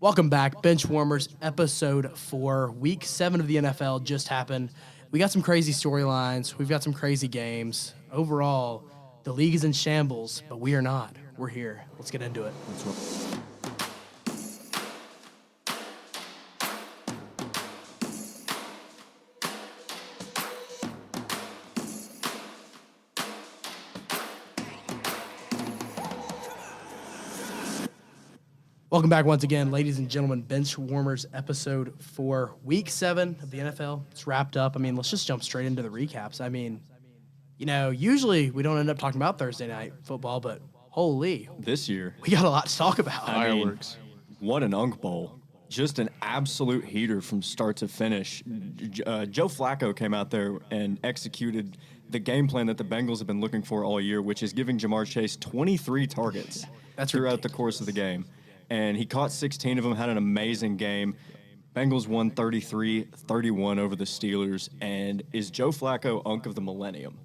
Welcome back, Benchwarmers, episode 4. Week 7 of the NFL just happened. We got some crazy storylines. We've got some crazy games. Overall, the league is in shambles, but we are not. We're here. Let's get into it. Welcome back once again, ladies and gentlemen. Benchwarmers, episode 4, week 7 of the NFL. It's wrapped up. Let's just jump straight into the recaps. Usually we don't end up talking about Thursday night football, but holy. This year, we got a lot to talk about. Fireworks. What an Unk Bowl. Just an absolute heater from start to finish. Joe Flacco came out there and executed the game plan that the Bengals have been looking for all year, which is giving Jamar Chase 23 targets throughout the course of the game. And he caught 16 of them, had an amazing game. Bengals won 33-31 over the Steelers. And is Joe Flacco Unk of the Millennium?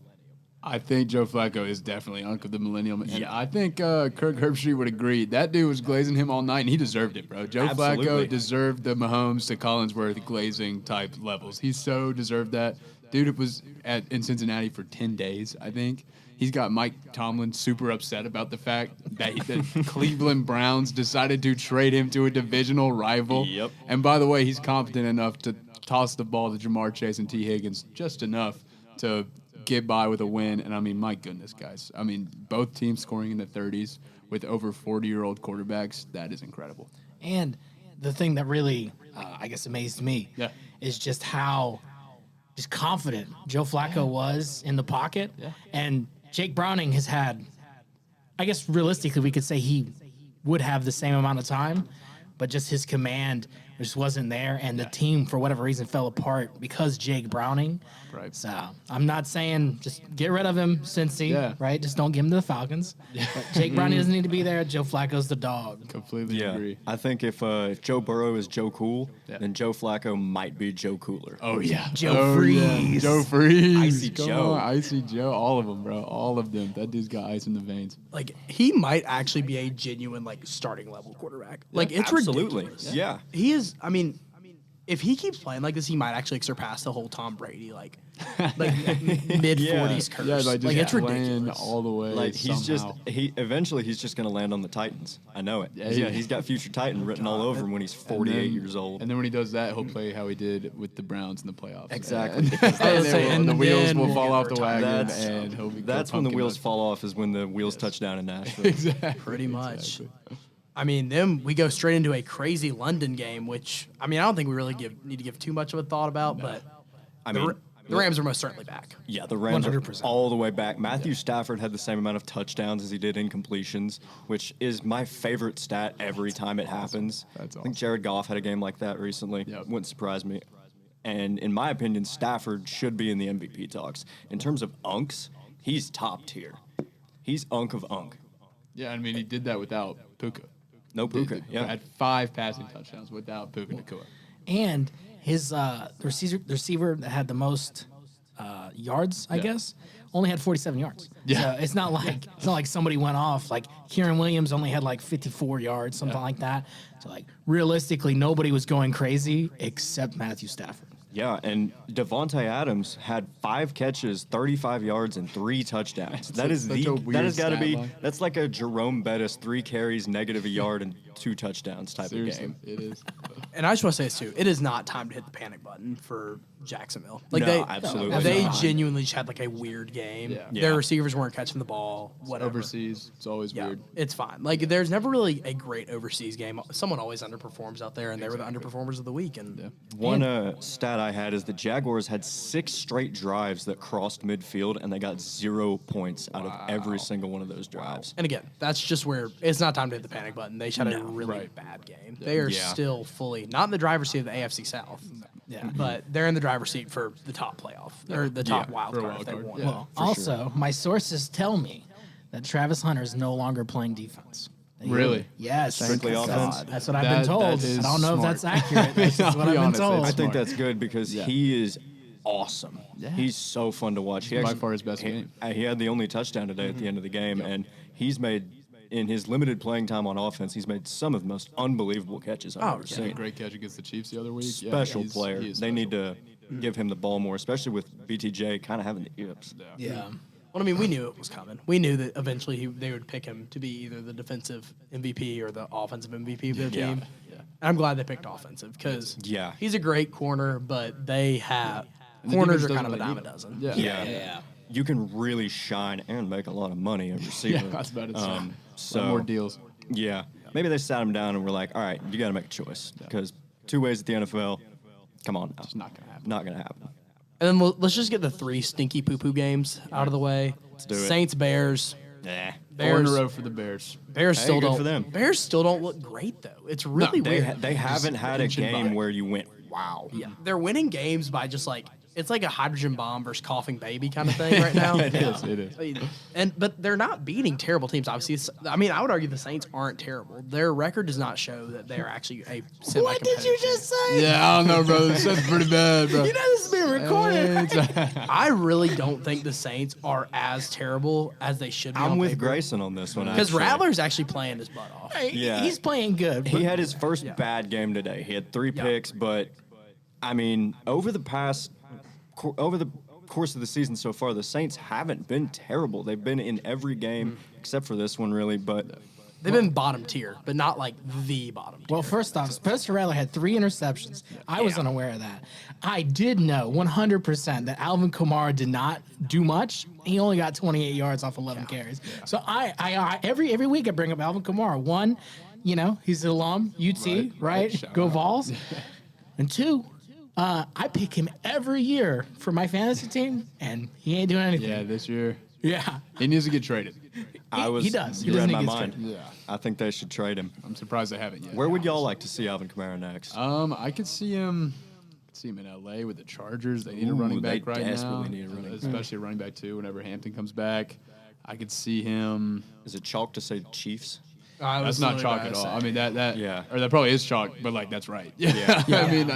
I think Joe Flacco is definitely Unk of the Millennium. And I think Kirk Herbstreit would agree. That dude was glazing him all night, and he deserved it, bro. Joe Flacco deserved the Mahomes to Collinsworth glazing type levels. He so deserved that. Dude was in Cincinnati for 10 days, I think. He's got Mike Tomlin super upset about the fact that the Cleveland Browns decided to trade him to a divisional rival. Yep. And by the way, he's competent enough to toss the ball to Jamar Chase and T. Higgins just enough to get by with a win. And, my goodness, guys. Both teams scoring in the 30s with over 40-year-old quarterbacks. That is incredible. And the thing that really, amazed me is just how confident Joe Flacco was in the pocket. Yeah. And Jake Browning has had, realistically, we could say he would have the same amount of time, but just his command just wasn't there, and the team, for whatever reason, fell apart because Jake Browning. Right. So I'm not saying just get rid of him, Cincy, right? Just don't give him to the Falcons. But Jake Browning doesn't need to be there. Joe Flacco's the dog. Completely agree. I think if Joe Burrow is Joe Cool, then Joe Flacco might be Joe Cooler. Oh, yeah. Joe Freeze. Yeah. Joe Freeze. Icy Come Joe. on, Icy Joe. All of them, bro. All of them. That dude's got ice in the veins. He might actually be a genuine, starting level quarterback. It's absolutely ridiculous. Yeah. He is, if he keeps playing like this, he might actually surpass the whole Tom Brady, mid-40s curse. Yeah, it's ridiculous. All the way. He's just going to land on the Titans. I know it. He's got future Titan written all over him when he's 48 years old. And then when he does that, he'll play how he did with the Browns in the playoffs. Exactly. And the wheels will fall off the wagon, and he'll be. That's when the wheels fall off. Is when the wheels touch down in Nashville. Exactly. Pretty much. Then we go straight into a crazy London game, which, I don't think we really need to give too much of a thought about, but the Rams are most certainly back. Yeah, the Rams 100%. are all the way back. Matthew Stafford had the same amount of touchdowns as he did incompletions, which is my favorite stat every time it happens. That's awesome. I think Jared Goff had a game like that recently. Yep. Wouldn't surprise me. And in my opinion, Stafford should be in the MVP talks. In terms of unks, he's top tier. He's unk of unk. Yeah, he did that without Puka. No Puka, Had 5 passing touchdowns without Puka Nacua. And his receiver that had the most yards, I guess, only had 47 yards. Yeah. So it's not like somebody went off. Kieran Williams only had 54 yards, something like that. So realistically, nobody was going crazy except Matthew Stafford. Yeah, and Devontae Adams had 5 catches, 35 yards, and 3 touchdowns. That has got to be that's like a Jerome Bettis 3 carries, negative a yard, and 2 touchdowns type of game. It is. And I just want to say this too: it is not time to hit the panic button for Jacksonville. Absolutely. They genuinely just had a weird game. Yeah. Their receivers weren't catching the ball. Whatever. Overseas, it's always weird. It's fine. There's never really a great overseas game. Someone always underperforms out there, and they were the underperformers of the week. And one stat I had is the Jaguars had 6 straight drives that crossed midfield, and they got 0 points out of every single one of those drives. And again, that's just where it's not time to hit the panic button. They just had a really bad game. They are still fully not in the driver's seat of the AFC South. Yeah, but they're in the driver's seat for the top playoff or the top wild card if they want. Well, also, my sources tell me that Travis Hunter is no longer playing defense. Really? Yes. Strictly offense? That's what I've been told. I don't know if that's accurate. That's just what I've been told. I think that's good because he is awesome. Yeah. He's so fun to watch. By far his best game. He had the only touchdown today at the end of the game, and he's made in his limited playing time on offense, he's made some of the most unbelievable catches I've ever seen. Great catch against the Chiefs the other week. Special player. They need to give him the ball more, especially with BTJ kind of having the yips. Yeah. Well, I mean, we knew it was coming. We knew that eventually they would pick him to be either the defensive MVP or the offensive MVP of their team. Yeah. And I'm glad they picked offensive because he's a great corner, but they have corners are kind of a dime a dozen. Yeah. You can really shine and make a lot of money at receiver. Yeah, that's about it. So more deals. Yeah. Maybe they sat him down and were like, all right, you got to make a choice because 2 ways at the NFL, come on now. It's not going to happen. Not going to happen. And then let's just get the 3 stinky poo-poo games out of the way. Let's do it. Saints, Bears. Nah. 4 in a row for the Bears. Bears still good don't. for them. Bears still don't look great though. It's really weird. They haven't had a game where you went, wow. Yeah, they're winning games by just like it's like a hydrogen bomb versus coughing baby kind of thing right now. It is. But they're not beating terrible teams. Obviously, I mean, I would argue the Saints aren't terrible. Their record does not show that they're actually a semi-competitive. What did you just say? Yeah, I don't know, bro. This sounds pretty bad, bro. You know this is being recorded. I really don't think the Saints are as terrible as they should be. I'm on with paper. Grayson on this one. Because actually. Rattler's actually playing his butt off. Yeah. He's playing good. He had his first bad game today. He had 3 picks, but I mean, over the course of the season so far, the Saints haven't been terrible. They've been in every game except for this one, really. But they've been bottom tier, but not like the bottom tier. Well, first off, Spencer Rattler had 3 interceptions. I was unaware of that. I did know 100% that Alvin Kamara did not do much. He only got 28 yards off 11 carries. So I every week I bring up Alvin Kamara. 1, he's an alum, UT, right? Go Vols. And 2, I pick him every year for my fantasy team, and he ain't doing anything. Yeah, this year. Yeah. He needs to get traded. He does. You He read doesn't my get mind. traded. Yeah. I think they should trade him. I'm surprised they haven't yet. Where would y'all like to see Alvin Kamara next? I could see him in L.A. with the Chargers. They need a running back right now. They desperately need a running back. Especially a running back, too, whenever Hampton comes back. I could see him. Is it chalk to say Chiefs? That's not chalk at all. I mean, that or that probably is chalk, but, like, that's right. Yeah. I mean,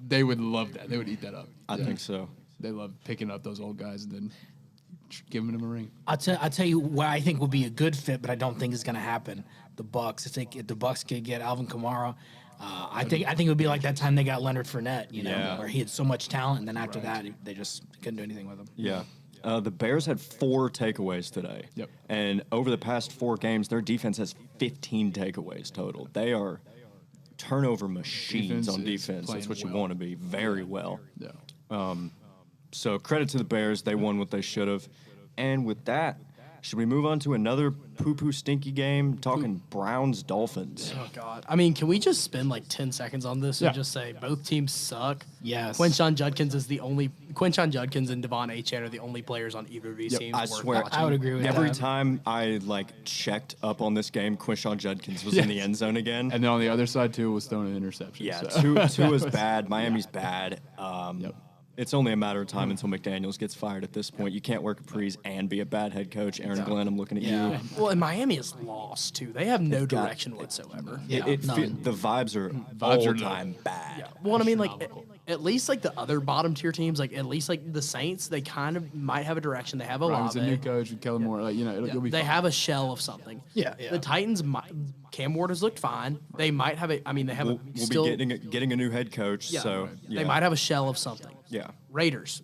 they would love that. They would eat that up. I think so. They love picking up those old guys and then giving them a ring. I'll tell you what I think would be a good fit, but I don't think is going to happen. The Bucks. If the Bucks could get Alvin Kamara, I think it would be like that time they got Leonard Fournette, where he had so much talent, and then after that they just couldn't do anything with him. Yeah. The Bears had 4 takeaways today. Yep. And over the past 4 games, their defense has 15 takeaways total. They are turnover machines on defense. That's what you want to be. Very well. Yeah. So credit to the Bears. They won what they should have. And with that, should we move on to another poo-poo stinky game? Talking Browns-Dolphins. Oh, God. I mean, can we just spend like 10 seconds on this and just say both teams suck? Yes. Quinshon Judkins and Devon Achane are the only players on either of these teams. I worth swear. watching. I would agree with Every that. time I checked up on this game, Quinshon Judkins was in the end zone again. And then on the other side, too, was throwing an interception. Yeah, so. two is bad. Miami's bad. It's only a matter of time until McDaniels gets fired at this point. You can't work at Capris and be a bad head coach. Aaron Glenn, I'm looking at you. Well, and Miami is lost, too. They have no direction whatsoever. The vibes are all-time bad. Yeah. Well, I mean, like, at least, like, the other bottom-tier teams, like, at least, like, the Saints, they kind of might have a direction. They have a Ryan's lot. a new coach with Kellen Moore. Like, you'll be They fine. have a shell of something. Yeah. The Titans, Cam Ward has looked fine. They might have they have We'll still. be getting a new head coach, so They might have a shell of something. Yeah. Raiders,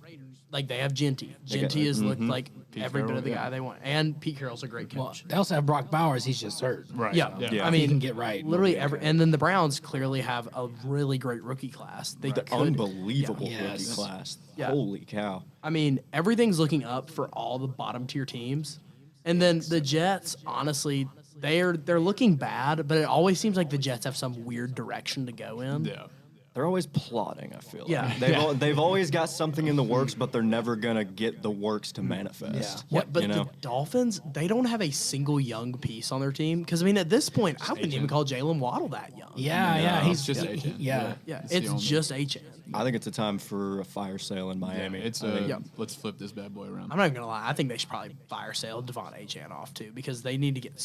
like they have Genty. Genty has looked like every bit of the Carroll, guy they want, and Pete Carroll's a great Well, coach. they also have Brock Bowers. He's just hurt. Right. Yeah. Yeah. I He mean, can get right. literally and then the Browns clearly have a really great rookie class. They could, Unbelievable rookie Yes. class. Yeah. Holy cow. I mean, everything's looking up for all the bottom tier teams, and then the Jets. Honestly, they're looking bad, but it always seems like the Jets have some weird direction to go in. Yeah. They're always plotting, I feel like. Yeah. They've always got something in the works, but they're never going to get the works to manifest. Yeah, but the Dolphins, they don't have a single young piece on their team. Because, I mean, at this point, I wouldn't even call Jalen Waddle that young. Yeah. He's just Achane. Yeah. Yeah, It's the it's only- just Achane. I think it's a time for a fire sale in Miami. It's I think- let's flip this bad boy around. I'm not even going to lie. I think they should probably fire sale Devon Achane off, too, because they need to get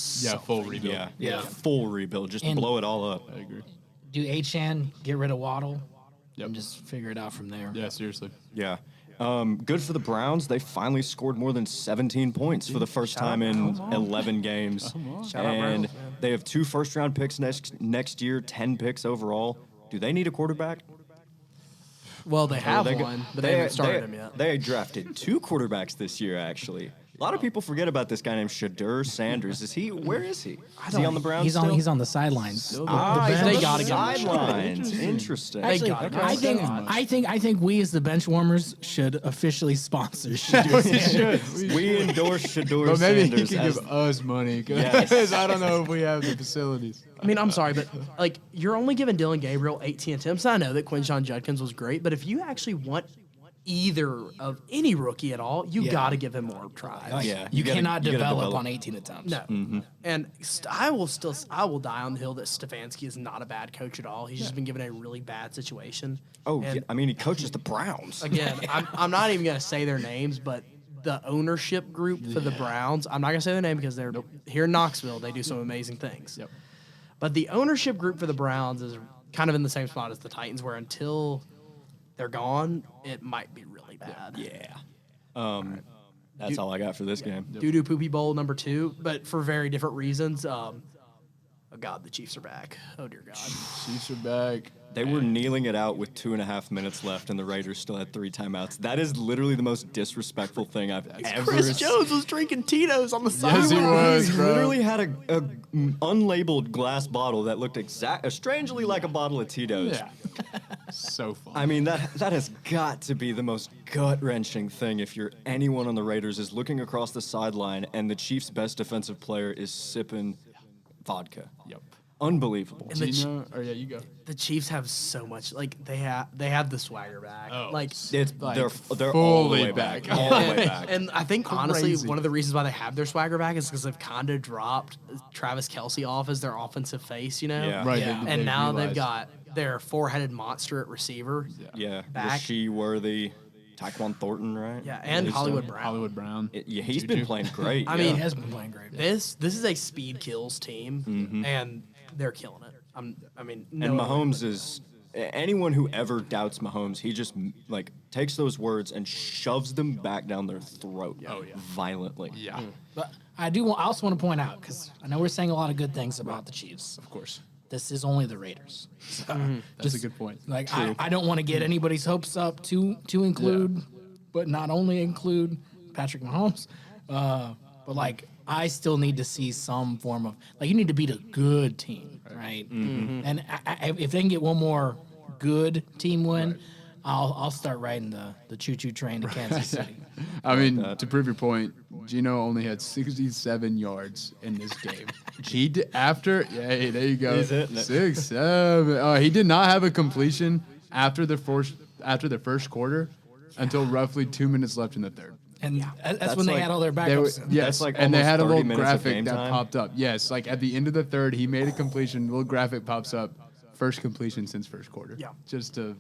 Full rebuild. yeah, full rebuild. Just And- blow it all up. I agree. Do Achane get rid of Waddle? Yep. And just figure it out from there. Yeah, seriously. Yeah. Good for the Browns. They finally scored more than 17 points for the first time in 11 games. And they have 2 first-round picks next year, 10 picks overall. Do they need a quarterback? Well, they have one, but they haven't started him yet. They drafted 2 quarterbacks this year, actually. A lot of people forget about this guy named Shadur Sanders. Where is he? Is he on the Browns He's still? He's on the sidelines. He's on They the gotta get him. sidelines. Interesting. Actually, I think we as the Benchwarmers should officially sponsor Shadur Sanders. We endorse Shadur But maybe Sanders. he can give us money. Yes. Because I don't know if we have the facilities. I mean, I'm sorry, but like you're only giving Dylan Gabriel 18 attempts. I know that Quinshon Judkins was great, but if you actually want either of any rookie at all, you got to give him more tries. Like, Yeah, you gotta cannot develop on 18 attempts. No, and I will die on the hill that Stefanski is not a bad coach at all. He's just been given a really bad situation. Oh, And yeah, I mean, he coaches the Browns. again, I'm not even gonna say their names, but the ownership group for the Browns, I'm not gonna say their name because they're here in Knoxville. They do some amazing things. Yep. But the ownership group for the Browns is kind of in the same spot as the Titans, where until they're gone, it might be really bad. Yeah. That's all I got for this game. Doo-doo Poopy Bowl number 2, but for very different reasons. Oh, God, the Chiefs are back. Oh, dear God. Chiefs are back. They were kneeling it out with 2.5 minutes left, and the Raiders still had 3 timeouts. That is literally the most disrespectful thing I've ever Chris seen. Jones was drinking Tito's on the side. Yes, he was, He bro. literally had a unlabeled glass bottle that looked strangely like a bottle of Tito's. Yeah. So fun. I mean, that has got to be the most gut-wrenching thing if you're anyone on the Raiders is looking across the sideline and the Chiefs' best defensive player is sipping vodka. Yep. Unbelievable. And the, You go. the Chiefs have so much. Like, they have the swagger back. Oh, Like, They're fully all the way back. back. All the way back. and I think, honestly, Crazy. one of the reasons why they have their swagger back is because they've kind of dropped Travis Kelce off as their offensive face, you know? Yeah. Right. Yeah. they And now they've realized- got their 4-headed monster at receiver. Yeah, Back. Rasheed Worthy, Taekwon Thornton, right? Yeah, and Hollywood Brown. Hollywood Brown. Yeah, he's been playing great. I yeah. mean, He has been playing great. This is a speed kills team, and they're killing it. and Mahomes is anyone who ever doubts Mahomes, he just like takes those words and shoves them back down their throat. Violently. Yeah. But I also want to point out, because I know we're saying a lot of good things about the Chiefs. Of course. This is only the Raiders. So, That's a good point. Like I don't want to get anybody's hopes up to include, but not only include Patrick Mahomes, but like I still need to see some form of like you need to beat a good team, right? And if they can get one more good team win, I'll start riding the choo choo train to Kansas City. I mean, to prove your point, Gino only had 67 yards in this game. Hey, there you go. He's hitting it. 6, 7. He did not have a completion after the first quarter until roughly 2 minutes left in the third. And that's That's when they like- had all their They were, backups. yes, That's like and they almost had a 30 little minutes of graphic game that time. popped up. Yes, like at the end of the third, he made a completion. Little graphic pops up. First completion since first quarter. Yeah. Just to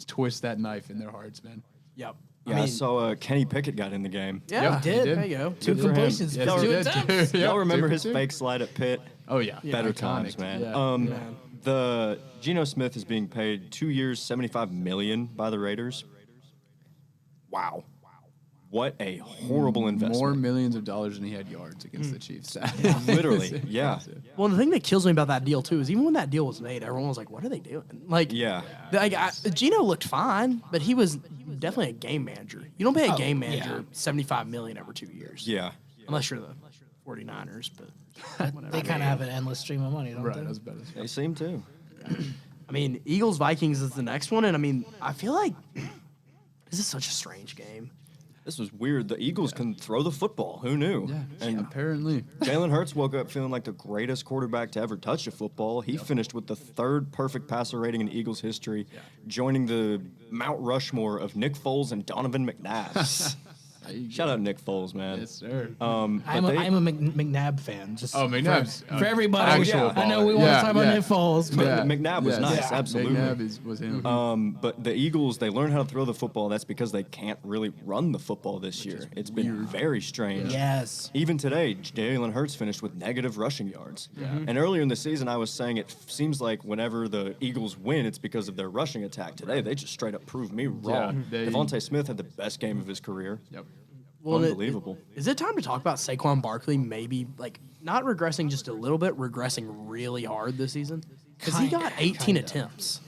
twist that knife in their hearts, man. Yep. Yeah, I saw Kenny Pickett got in the game. Yeah, Yeah, he he did. did. There you go. Two Good for him. completions, Yes, two he did. attempts. Yeah, Y'all remember 2 his for 2. fake slide at Pitt? Oh yeah, Better Iconic. times, man. Yeah. The Geno Smith is being paid 2 years, $75 million by the Raiders. Wow. What a horrible investment. More millions of dollars than he had yards against the Chiefs. Literally, yeah. Well, the thing that kills me about that deal too is even when that deal was made, everyone was like, "What are they doing?" Like, Yeah. Gino looked fine, but he was definitely a game manager. You don't pay a game yeah. manager $75 million over 2 years, Yeah. unless you're the 49ers. But whatever. They kind of have an endless stream of money, don't Right, they? that's better. They seem to. I mean, Eagles Vikings is the next one, and I mean, I feel like this is such a strange game. This was weird. The Eagles can throw the football. Who knew? Yeah, And apparently. Jalen Hurts woke up feeling like the greatest quarterback to ever touch a football. He finished with the 3rd perfect passer rating in Eagles history, joining the Mount Rushmore of Nick Foles and Donovan McNabb. Shout out Nick Foles, man. Yes, sir. I'm a McNabb fan. Just McNabb's for everybody. actual I know we want to talk about Nick Foles, but McNabb was nice, absolutely. McNabb was him. But the Eagles, they learned how to throw the football. That's because they can't really run the football this year. It's been very strange. yes. Even today, Jalen Hurts finished with negative rushing yards. And earlier in the season, I was saying it seems like whenever the Eagles win, it's because of their rushing attack. Today, they just straight up proved me wrong. Devontae Smith had the best game of his career. Yep. Well, Unbelievable. Is it time to talk about Saquon Barkley maybe, not regressing just a little bit, regressing really hard this season? Because he got 18 attempts.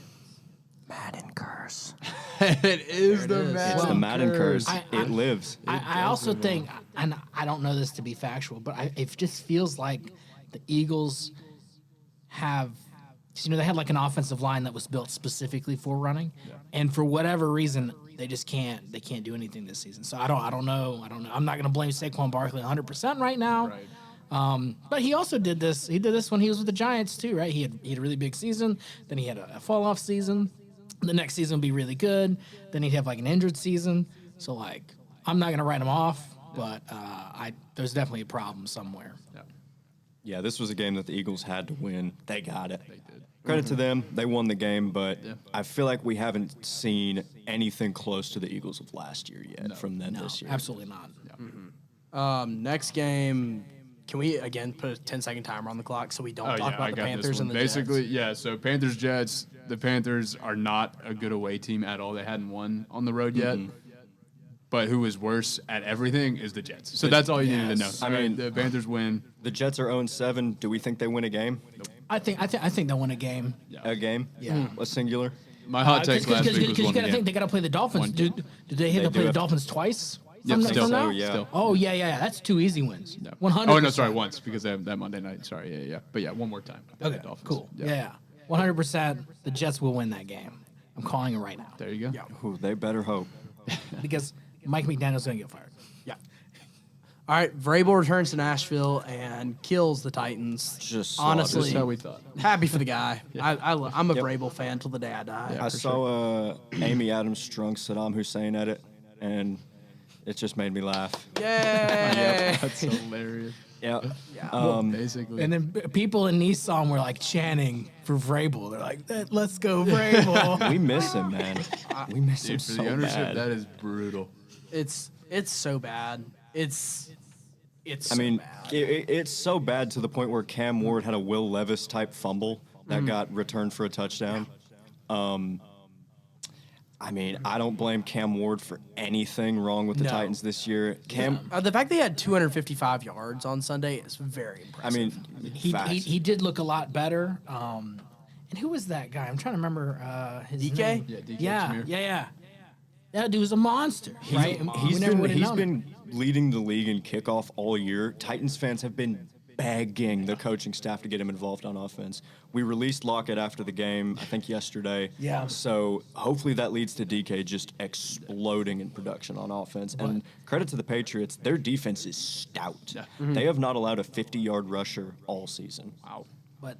Madden curse. It is the is. Madden It's the Madden curse. I- It lives. I also think, and I don't know this to be factual, but it just feels like the Eagles have, they had like an offensive line that was built specifically for running, and for whatever reason, they just can't do anything this season. So I don't know. I'm not going to blame Saquon Barkley 100% right now. Right. But he also did this. He did this when he was with the Giants too, right? He had a really big season. Then he had a fall off season. The next season would be really good. Then he'd have like an injured season. So I'm not gonna write him off, but there's definitely a problem somewhere. Yeah, this was a game that the Eagles had to win. They got it. They did. Credit to them. They won the game, but I feel like we haven't seen anything close to the Eagles of last year yet from them this year. Absolutely not. Next game, can we again put a 10-second timer on the clock so we don't talk about the Panthers and the Basically, Jets? so Panthers Jets. The Panthers are not a good away team at all. They hadn't won on the road yet. But who is worse at everything is the Jets. So that's all you needed to know. I mean, the Panthers win. The Jets are 0-7. Do we think they win a game? I think they'll win a game. A game? Yeah. A singular? My hot take last week was Because you one got to think game. they got to play the Dolphins. Do they have to play the Dolphins twice? Yep, from still. now? So, yeah. Still. Oh yeah. That's 2 easy wins. 100%. Oh, no, sorry, once, because they have that Monday night. Sorry, yeah. But yeah, one more time. Okay, cool. Yeah. 100%. The Jets will win that game. I'm calling it right now There you go. Ooh, they better hope. because Mike McDaniel's gonna get fired. Yeah. All right, Vrabel returns to Nashville and kills the Titans. Just honestly, Just how we thought. happy for the guy. I'm a Vrabel fan till the day I die. I saw Amy Adams strung Saddam Hussein at it, and it just made me laugh. Yay! That's hilarious. Yeah. Basically. And then people in Nissan were like chanting for Vrabel. They're like, "Let's go Vrabel." We miss him, man. We miss him Dude, for so the ownership, bad. that is brutal. It's so bad. It's I mean, so bad. it's so bad to the point where Cam Ward had a Will Levis type fumble that got returned for a touchdown. I mean, I don't blame Cam Ward for anything wrong with the No. Titans this year. The fact they had 255 yards on Sunday is very impressive. I mean, he did look a lot better. And who was that guy? I'm trying to remember his DK? name. Yeah, DK Yeah, Shamir. yeah. That dude was a monster, right? He's We never would've been known it. leading the league in kickoff all year. Titans fans have been begging the coaching staff to get him involved on offense. We released Lockett after the game, I think yesterday. Yeah. So hopefully that leads to DK just exploding in production on offense. And credit to the Patriots, their defense is stout. They have not allowed a 50-yard rusher all season. Wow. But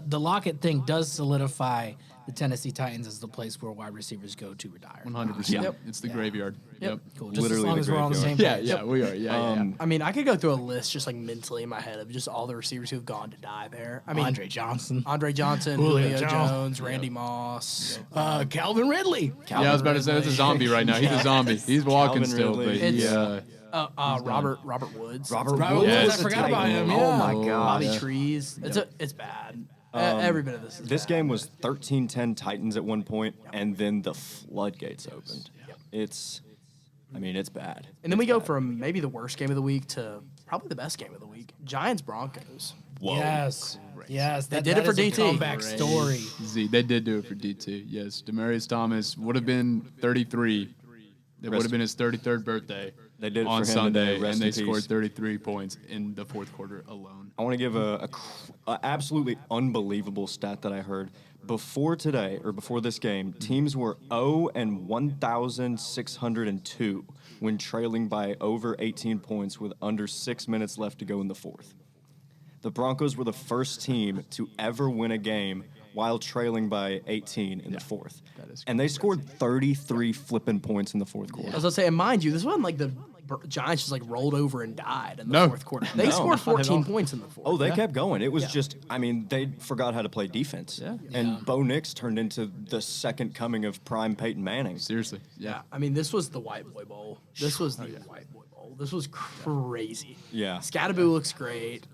the Lockett thing does solidify the Tennessee Titans as the place where wide receivers go to retire. 100%. Yeah. It's the graveyard. Yep. Cool. Just Literally as long the as we're on the same graveyard. page. Yeah, we are. Yeah. I mean, I could go through a list just mentally in my head of just all the receivers who've gone to die there. I mean, Andre Johnson, Andre Johnson, Julio Julio Jones. Jones, Randy Moss. Calvin Ridley. Yeah, I was about to say that's a zombie right now. He's a zombie. He's walking Calvin still, Ridley. but It's- yeah. Robert Woods. Robert Woods, Yes. I forgot about him. Oh Yeah. my Bobby God. Trees. It's bad. Every bit of this is This bad. game was 13-10 Titans at one point, and then the floodgates opened. It's bad. And then we go from maybe the worst game of the week to probably the best game of the week. Giants Broncos. Whoa. Yes. Yes. They did it for is a DT. comeback story. Z, they did do it for D2. Yes, Demaryius Thomas would have been 33. It would have been his 33rd birthday. They did it on for him Sunday, today. Rest and they in scored peace. 33 points in the fourth quarter alone. I want to give a absolutely unbelievable stat that I heard. Before today, or before this game, teams were 0 and 1,602 when trailing by over 18 points with under 6 minutes left to go in the fourth. The Broncos were the first team to ever win a game while trailing by 18 in the fourth. that is And they scored 33 flipping points in the fourth quarter. As I say, and mind you, this wasn't like the Giants just like rolled over and died in the fourth quarter. They scored 14 points in the fourth. Oh, they kept going. It was just, I mean, they forgot how to play defense. Yeah. And Bo Nix turned into the second coming of prime Peyton Manning. Seriously. Yeah. I mean, this was the White Boy Bowl. This was the White Boy Bowl. This was crazy. Yeah. Scatterboo looks great.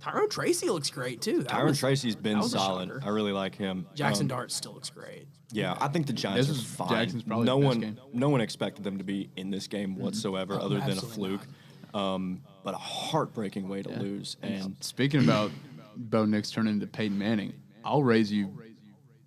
Tyrone Tracy looks great, too. Tyrone Tracy's been solid. I really like him. Jackson Dart still looks great. Yeah, I think the Giants are fine. Jackson's probably no the best one, game. no one expected them to be in this game whatsoever, other than a fluke. But a heartbreaking way to lose. And speaking about Bo Nix turning into Peyton Manning, I'll raise you.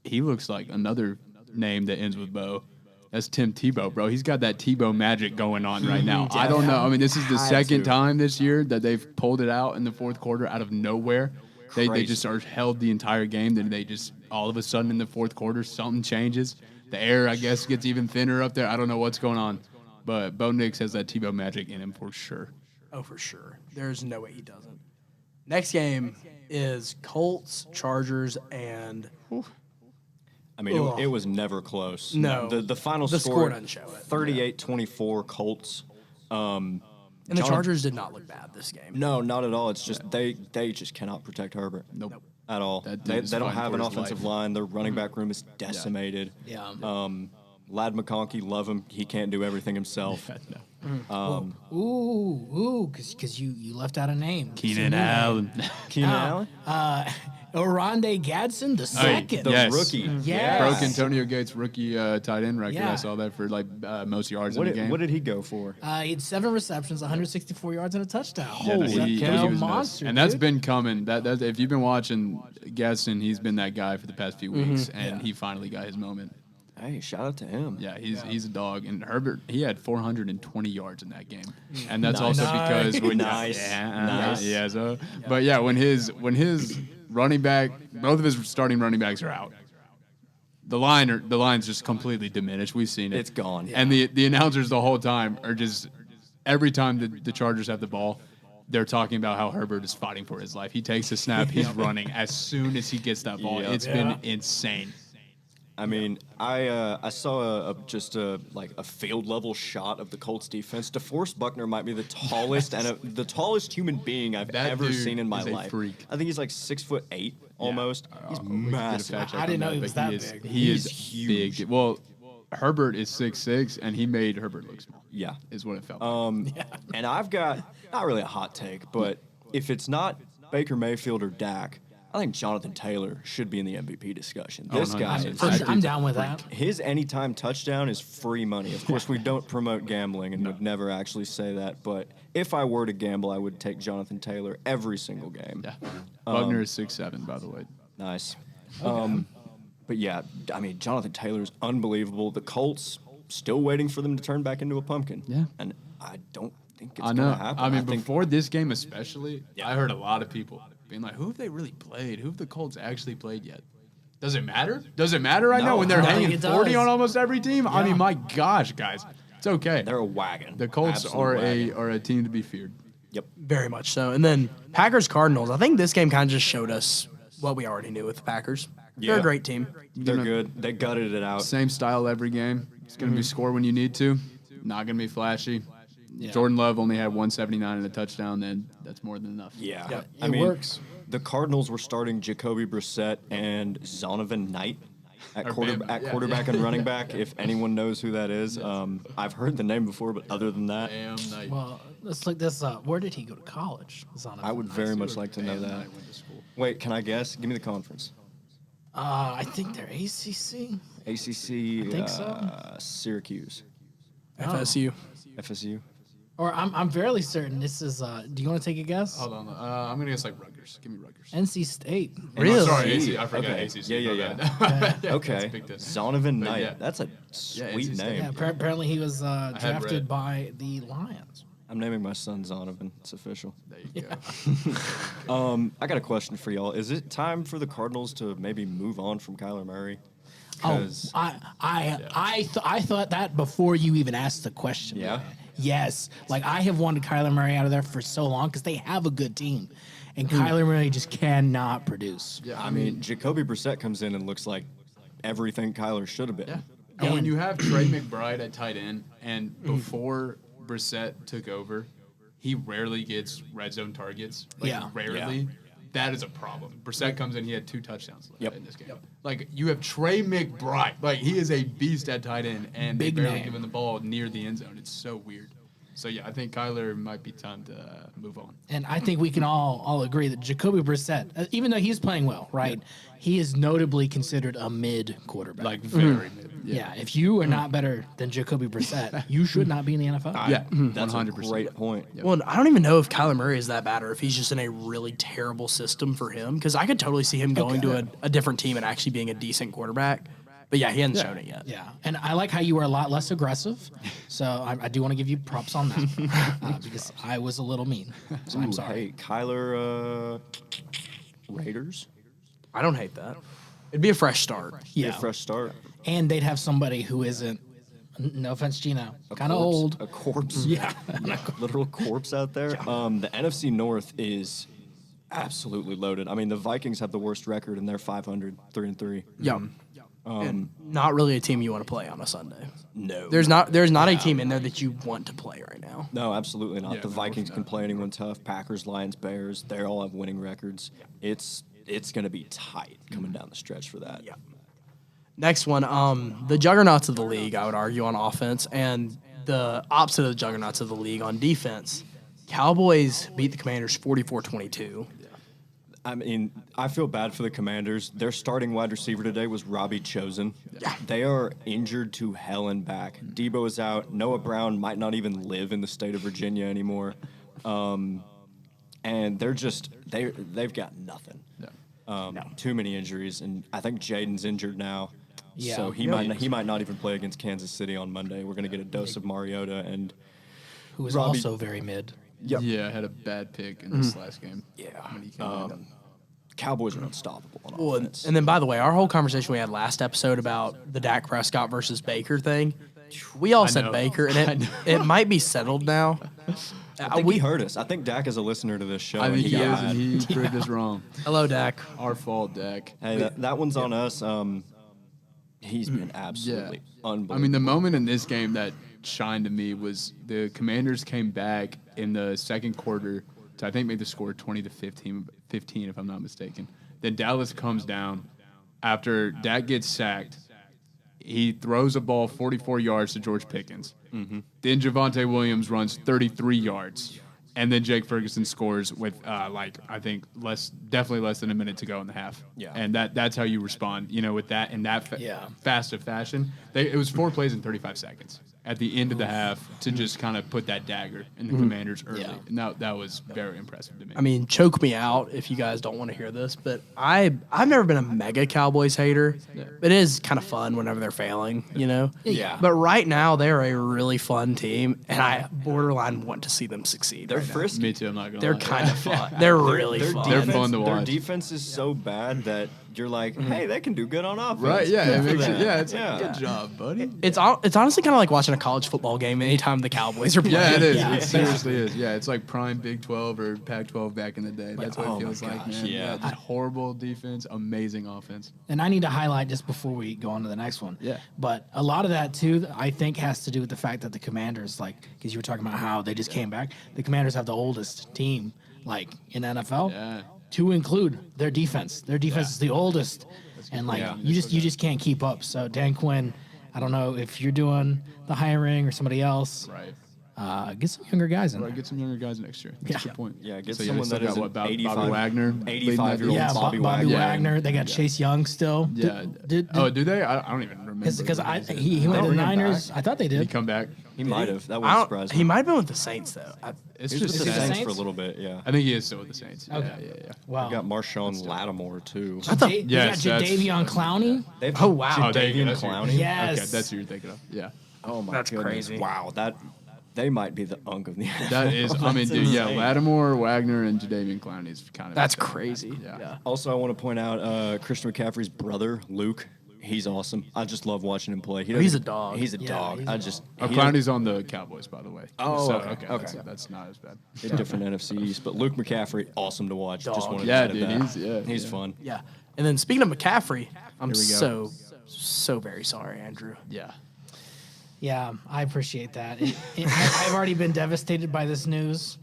He looks like another name that ends with Bo. That's Tim Tebow, bro. He's got that Tebow magic going on right now. I don't know. I mean, this is the second time this year that they've pulled it out in the fourth quarter out of nowhere. They just are held the entire game. Then they just all of a sudden in the fourth quarter something changes. The air, I guess, gets even thinner up there. I don't know what's going on, but Bo Nix has that Tebow magic in him for sure. Oh, for sure. There's no way he doesn't. Next game is Colts, Chargers, and I mean, it was never close. No. The final The score score doesn't show it. 38-24 Colts. And the Chargers did not look bad this game. No, not at all. It's just they just cannot protect Herbert. Nope. At all. That They dude is don't fighting have for an his offensive life. line. Their running back room is decimated. Yeah. Lad McConkey, love him. He can't do everything himself. Because you left out a name. Keenan Allen. Keenan Allen? Orlande Gadsden the second. The Yes. rookie. Yes. Broke Antonio Gates' rookie tight end record. Yeah. I saw that for most yards in the game. What did he go for? He had 7 receptions, 164 yards, and a touchdown. He That was a was monster, nuts. And that's dude. been coming. That if you've been watching Gadsden, he's been that guy for the past few weeks, and he finally got his moment. Hey, shout out to him. Yeah, he's a dog. And Herbert, he had 420 yards in that game, and that's also because when Nice. But yeah, when his running back, both of his starting running backs are out. The line's just completely diminished. We've seen it. It's gone. And the announcers the whole time are just every time the Chargers have the ball, they're talking about how Herbert is fighting for his life. He takes a snap, he's running as soon as he gets that ball. Yep. It's been insane. I mean, I saw just a field level shot of the Colts defense. DeForest Buckner might be the tallest the tallest human being I've That ever dude seen in my is a life. freak. I think he's like 6'8" almost. He's massive. I didn't know he was that big. He is huge. big. Well, Herbert is 6'6", and he made Herbert look small. Yeah. Is what it felt like. And I've got not really a hot take, but if it's not Baker Mayfield or Dak, I think Jonathan Taylor should be in the MVP discussion. This guy, 100%. I'm down with that. his anytime touchdown is free money. Of course, we don't promote gambling and would never actually say that. But if I were to gamble, I would take Jonathan Taylor every single game. Yeah. Buckner is 6'7", by the way. Nice. But yeah, I mean, Jonathan Taylor is unbelievable. The Colts still waiting for them to turn back into a pumpkin. Yeah. And I don't think it's I going know. to happen. I mean, think before this game especially, I heard a lot of people being like, who have they really played? Who have the Colts actually played yet? Does it matter? Does it matter right now when they're I don't hanging think it 40 does. on almost every team? I mean, my gosh, guys. It's okay. they're a wagon. The Colts Absolute wagon. are a team to be feared. Yep. Very much so. And then Packers Cardinals. I think this game kind of just showed us what we already knew with the Packers. They're Yeah. a great team. They're good. They gutted it out. Same style every game. It's going to be score when you need to. Not going to be flashy. Jordan Love only had 179 and a touchdown, and that's more than enough. Yeah. It works. The Cardinals were starting Jacoby Brissett and Zonovan Knight at quarterback and running back, if anyone knows who that is. I've heard the name before, but other than that, Well, let's look this up. Where did he go to college? I would very much like to know that. Wait, can I guess? Give me the conference. I think they're ACC. ACC, I think so. Syracuse, FSU. FSU. Or I'm fairly certain this is. Do you want to take a guess? Hold on. I'm going to guess like Rutgers. Give me Rutgers. NC State. Really? Sorry, AC. I forgot Okay. ACC. Yeah. Okay. big difference. Zonovan Knight. yeah. That's a sweet NC State. name. Yeah, apparently he was drafted read. by the Lions. I'm naming my son Zonovan. It's official. There you go. I got a question for y'all. Is it time for the Cardinals to maybe move on from Kyler Murray? Oh, 'Cause- I thought that before you even asked the question. Yeah? Yes. Like I have wanted Kyler Murray out of there for so long because they have a good team, and Kyler Murray just cannot produce. Yeah, I mean, Jacoby Brissett comes in and looks like everything Kyler should have been. And when you have Trey McBride at tight end, and before Brissett took over, he rarely gets red zone targets. Like, Yeah. rarely. Yeah. That is a problem. Brissett comes in, he had 2 touchdowns in this game. Yep. Like, you have Trey McBride. Like, he is a beast at tight end, and Big they barely name. give him the ball near the end zone. It's so weird. So, yeah, I think Kyler might be time to move on. And I think we can all agree that Jacoby Brissett, even though he's playing well, right, he is notably considered a mid quarterback. Like, very mid. yeah, if you are not better than Jacoby Brissett, you should not be in the NFL. Yeah, That's 100%. a great point. Yep. Well, I don't even know if Kyler Murray is that bad or if he's just in a really terrible system for him. Because I could totally see him going to a different team and actually being a decent quarterback. But yeah, he hasn't shown it yet. Yeah, and I like how you were a lot less aggressive. So I do want to give you props on that because I was a little mean. So I'm sorry. Hey, Kyler, Raiders. I don't hate that. It'd be a fresh start. Yeah, Fresh start. and they'd have somebody who isn't. No offense, Gino. Kind of Corpse- old. A corpse. Yeah. Literal corpse out there. The NFC North is absolutely loaded. I mean, the Vikings have the worst record, and they're 500, 3-3. Yeah. And not really a team you want to play on a Sunday. No. There's not a team in there that you want to play right now. No, absolutely not. Yeah, The no, Vikings no. can play anyone tough. Packers, Lions, Bears, they all have winning records. It's going to be tight coming down the stretch for that. Yeah. Next one, the juggernauts of the league, I would argue, on offense, and the opposite of the juggernauts of the league on defense. Cowboys beat the Commanders 44-22. I mean, I feel bad for the Commanders. Their starting wide receiver today was Robbie Chosen. Yeah. They are injured to hell and back. Debo is out. Noah Brown might not even live in the state of Virginia anymore. And they're just they've got nothing. Too many injuries, and I think Jaden's injured now. Yeah. So he might not even play against Kansas City on Monday. We're gonna get a dose of Mariota and Who is Robbie- also very mid. Yep. Yeah, I had a bad pick in this last game. Yeah. When he came in. Cowboys are unstoppable on Well, offense. and then, by the way, our whole conversation we had last episode about the Dak Prescott versus Baker thing, we all said know. Baker, I and know. it might be settled now. I think he heard us. I think Dak is a listener to this show. I think and he is, got and mad. he proved us wrong. Hello, Dak. Our fault, Dak. Hey, that one's on us. He's been absolutely unbelievable. I mean, the moment in this game that shined to me was the Commanders came back in the second quarter to, I think, make the score 20-15, if I'm not mistaken. Then Dallas comes down after Dak gets sacked. He throws a ball 44 yards to George Pickens. Mm-hmm. Then Javonte Williams runs 33 yards. And then Jake Ferguson scores with, I think, definitely less than a minute to go in the half. Yeah. And that's how you respond, with that in that fast of fashion. It was 4 plays in 35 seconds at the end of the half to just kind of put that dagger in the Commanders early. Yeah. And that was very impressive to me. I mean, choke me out if you guys don't want to hear this, but I've never been a mega Cowboys hater. It is kind of fun whenever they're failing, Yeah. But right now, they're a really fun team, and I borderline want to see them succeed. they're right now. frisky. Me too, I'm not going to They're lie. kind of fun. They're really fun. They're fun to Their watch. defense is so bad that you're like, hey, they can do good on offense. Right, yeah. Good It for makes them. it's Yeah. like, good job, buddy. It's honestly kind of like watching a college football game anytime the Cowboys are playing. Yeah, it is. Yeah. It seriously is. Yeah, it's like prime Big 12 or Pac-12 back in the day. That's what oh it my feels like, gosh, man. yeah. Just horrible defense, amazing offense. And I need to highlight just before we go on to the next one. Yeah. But a lot of that too, I think, has to do with the fact that the Commanders, because you were talking about how they just came back. The Commanders have the oldest team, in NFL. Yeah. To include their defense. Their defense is the oldest, and you just can't keep up. So Dan Quinn, I don't know if you're doing the hiring or somebody else. Right. Get some younger guys in Right, there. get some younger guys next year. That's a good point. Yeah, get So, someone they still that got, isn't what, Bobby 85 Wagner, 85-year-old Yeah, Bobby Bobby Wagner. Wagner. They got Chase Young still. Yeah. Did do they? I don't even remember. because Did he went to the bring him Niners. I thought they he did. come back? He might have. That I wouldn't don't- surprise he me. might have been with the Saints though. It's He was just with the Is he the Saints Saints? for a little bit, yeah. I think he is still with the Saints. Okay. Yeah. Wow. We got Marshawn Lattimore, too. They got Yes, that's- Jadavion Clowney. They've Oh, wow. Oh, there you Davian go. That's who- Clowney. Yes. Okay, that's who you're thinking of. Yeah. Oh, my That's goodness. crazy. Wow, they might be the unk of the NFL. That is, I mean, That's dude, yeah, insane. Lattimore, Wagner, and Jadeveon Clowney is kind of. That's insane. crazy. Yeah. Also, I want to point out Christian McCaffrey's brother, Luke. He's awesome. I just love watching him play. He's a dog. He's a Yeah, dog. he's a I dog. just. Oh, he Clowney's on the Cowboys, by the way. Oh, so, okay. That's not as bad. does- different NFC East, but Luke McCaffrey, awesome to watch. Just Dog. wanted Yeah, to say dude, that. he's He's fun. Yeah. And then speaking of McCaffrey, I'm Here we go. so very sorry, Andrew. Yeah. Yeah, I appreciate that. I've already been devastated by this news.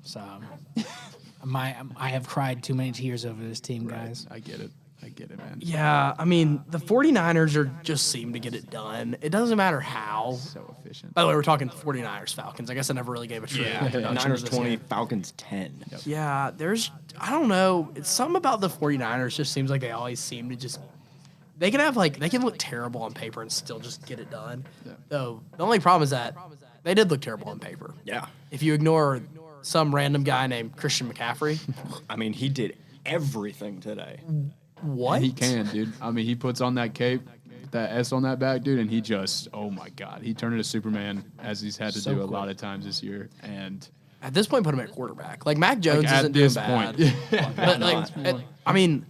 So I have cried too many tears over this team, guys. I get it. I get it, man. Yeah, I mean, the 49ers just seem to get it done. It doesn't matter how. So efficient. By the way, we're talking 49ers Falcons. I guess I never really gave a true production Niners of this 20, game. Falcons 10. Yep. Yeah, I don't know. It's something about the 49ers just seems like they always seem to just they can look terrible on paper and still just get it done. Yeah. Though the only problem is that they did look terrible on paper. Yeah. If you ignore some random guy named Christian McCaffrey. I mean, he did everything today. What? He can, dude. I mean, he puts on that cape, that S on that back, dude, and he just, oh my God, he turned into Superman as he's had to do a lot of times this year. And at this point, put him at quarterback. Like Mac Jones at isn't doing this bad. point, But I mean,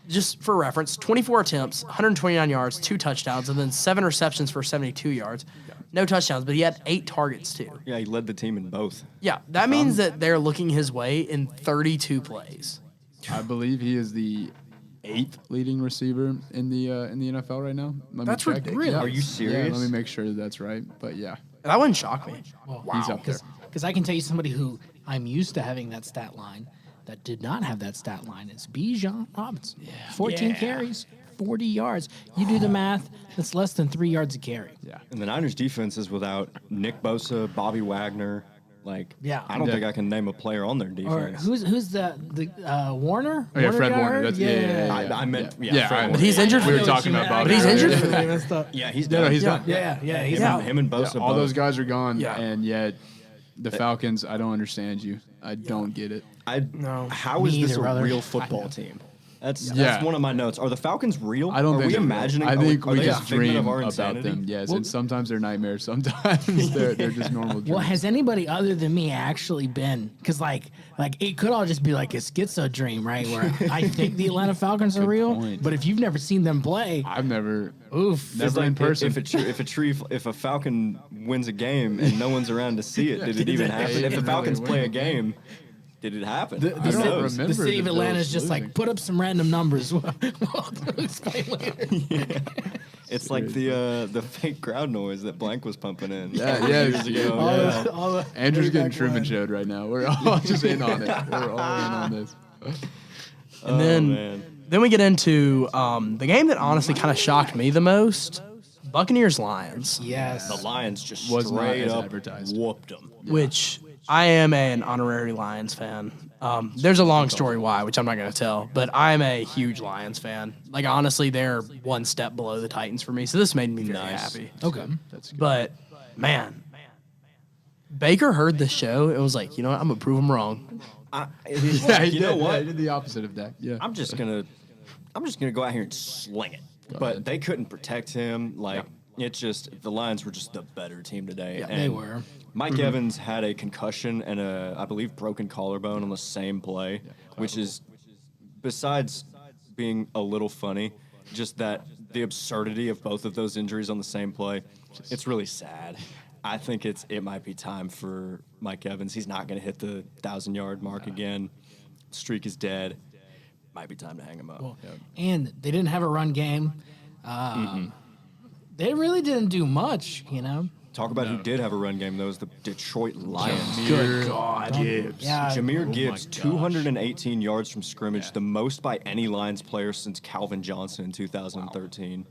just for reference, 24 attempts, 129 yards, 2 touchdowns, and then 7 receptions for 72 yards. No touchdowns, but he had 8 targets too. Yeah, he led the team in both. Yeah, that means that they're looking his way in 32 plays. I believe he is the 8th leading receiver in the NFL right now. Let That's me check. ridiculous. Are you serious? Yeah, let me make sure that's right. But yeah, That wouldn't shock me. he's up there. Because I can tell you somebody who I'm used to having that stat line that did not have that stat line. It's Bijan Robinson. 14 carries, 40 yards. You do the math, that's less than 3 yards a carry. Yeah. And the Niners defense is without Nick Bosa, Bobby Wagner. Like, Yeah. I don't think I can name a player on their Or defense. who's the Warner? Oh, yeah, Fred got Warner. hurt? That's, yeah. I meant, Yeah, Fred I- Warner. But he's injured. We were for talking about Bobby. But he's Wagner. injured for Yeah, them. messed up. Yeah, he's No, done. no, he's Yeah. done. Yeah, he's Him, out. him and Bosa All both. those guys are gone, Yeah. and yet the Falcons, I don't understand you. I don't get it. No. How is Me this either, a brother. real football team? That's Yeah. one of my notes. Are the Falcons real? I don't Are think we they're real. imagining? I think are we they a just figment dream of our about insanity? them. Yes, and sometimes they're nightmares. Sometimes they're just normal dreams. Well, has anybody other than me actually been? Because like it could all just be like a schizo dream, right? Where I think the Atlanta Falcons are real, point. but if you've never seen them play, I've never, oof. never It's like in person. if a Falcon wins a game and no one's around to see it, did it even happen? If the really Falcons play a win. game, did it happen? The, Who I don't knows? remember. the city of the Atlanta Bills is just losing. like put up some random numbers. We'll explain later. It's like the fake crowd noise that Blank was pumping in Yeah, years ago. yeah. Andrew's getting Truman showed right now. We're all just in on it. We're all in on this. And then, man. then we get into the game that honestly kind of shocked me the most: Buccaneers-Lions, Yes. The Lions just Was not straight as up advertised. whooped them. which I am an honorary Lions fan. There's a long story why, which I'm not going to tell, but I'm a huge Lions fan. Like, honestly, they're one step below the Titans for me, so this made me very happy. Okay. That's good. But, man, Baker heard the show. It was like, you know what? I'm going to prove him wrong. Yeah, he you know did. what? Yeah, he did the opposite of that. Yeah. I'm just gonna go out here and sling it. But they couldn't protect him. Like it's just the Lions were just the better team today. They were. Mike Evans had a concussion and I believe broken collarbone on the same play, which is besides being a little funny, just that the absurdity of both of those injuries on the same play. It's really sad. I think it might be time for Mike Evans. He's not going to hit the 1,000-yard mark again. Streak is dead. Might be time to hang him up. And they didn't have a run game. They really didn't do much, you know. Talk about who did have a run game, though, is the Detroit Lions. Good God. Yeah. Jameer Gibbs, 218 yards from scrimmage, the most by any Lions player since Calvin Johnson in 2013.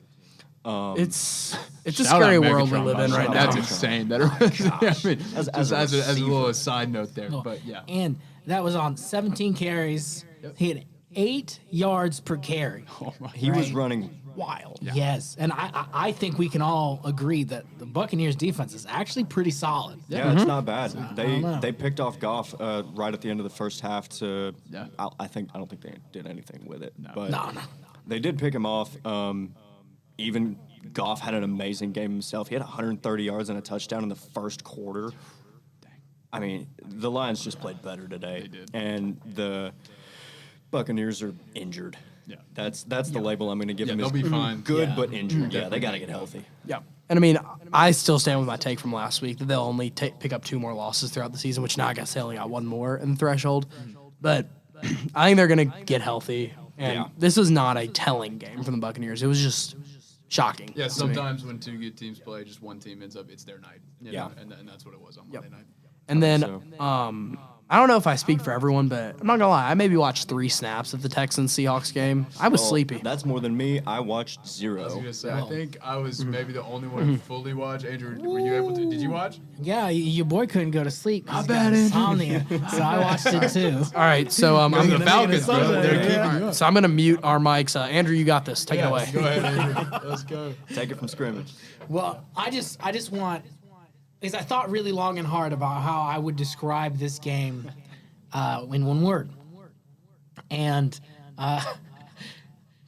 It's a Shout scary out world we Megatron, live by in the right way. now. That's insane. That I mean, As just a as a receiver. little side note there, but yeah. And that was on 17 carries. He had 8 yards per carry. He was Right. running wild. Yes. And I think we can all agree that the Buccaneers defense is actually pretty solid. Yeah, it's not bad. don't know. They picked off Goff right at the end of the first half to. Yeah. I don't think they did anything with it, but No. they did pick him off. Even Goff had an amazing game himself. He had 130 yards and a touchdown in the first quarter. I mean, the Lions just played better today, They did. and the Buccaneers are injured. Yeah. That's the label I'm going to give Yeah, them. they'll is be fine. Good, Yeah. but injured. Yeah, they got to get healthy. Yeah. And I mean, I still stand with my take from last week that they'll only pick up 2 more losses throughout the season, which now I guess they only got 1 more in the threshold. But I think they're going to get healthy. And Yeah. this was not a telling game from the Buccaneers. It was just shocking. Yeah, sometimes when two good teams play, just one team ends up, it's their night. You know? And that's what it was on Monday night. And then, I don't know if I speak for everyone, but I'm not gonna lie. I maybe watched 3 snaps of the Texans Seahawks game. I was sleepy. That's more than me. I watched 0. I was gonna say, I think I was maybe the only one who fully watched. Andrew, were you able to? Did you watch? Yeah, your boy couldn't go to sleep. My bad, insomnia. So I watched it too. All right, so I'm the gonna, Falcons, bro. They're keeping you up. so I'm gonna mute our mics. Andrew, you got this. Take it away. Go ahead, Andrew. Let's go. Take it from scrimmage. Well, I just want, because I thought really long and hard about how I would describe this game in one word. And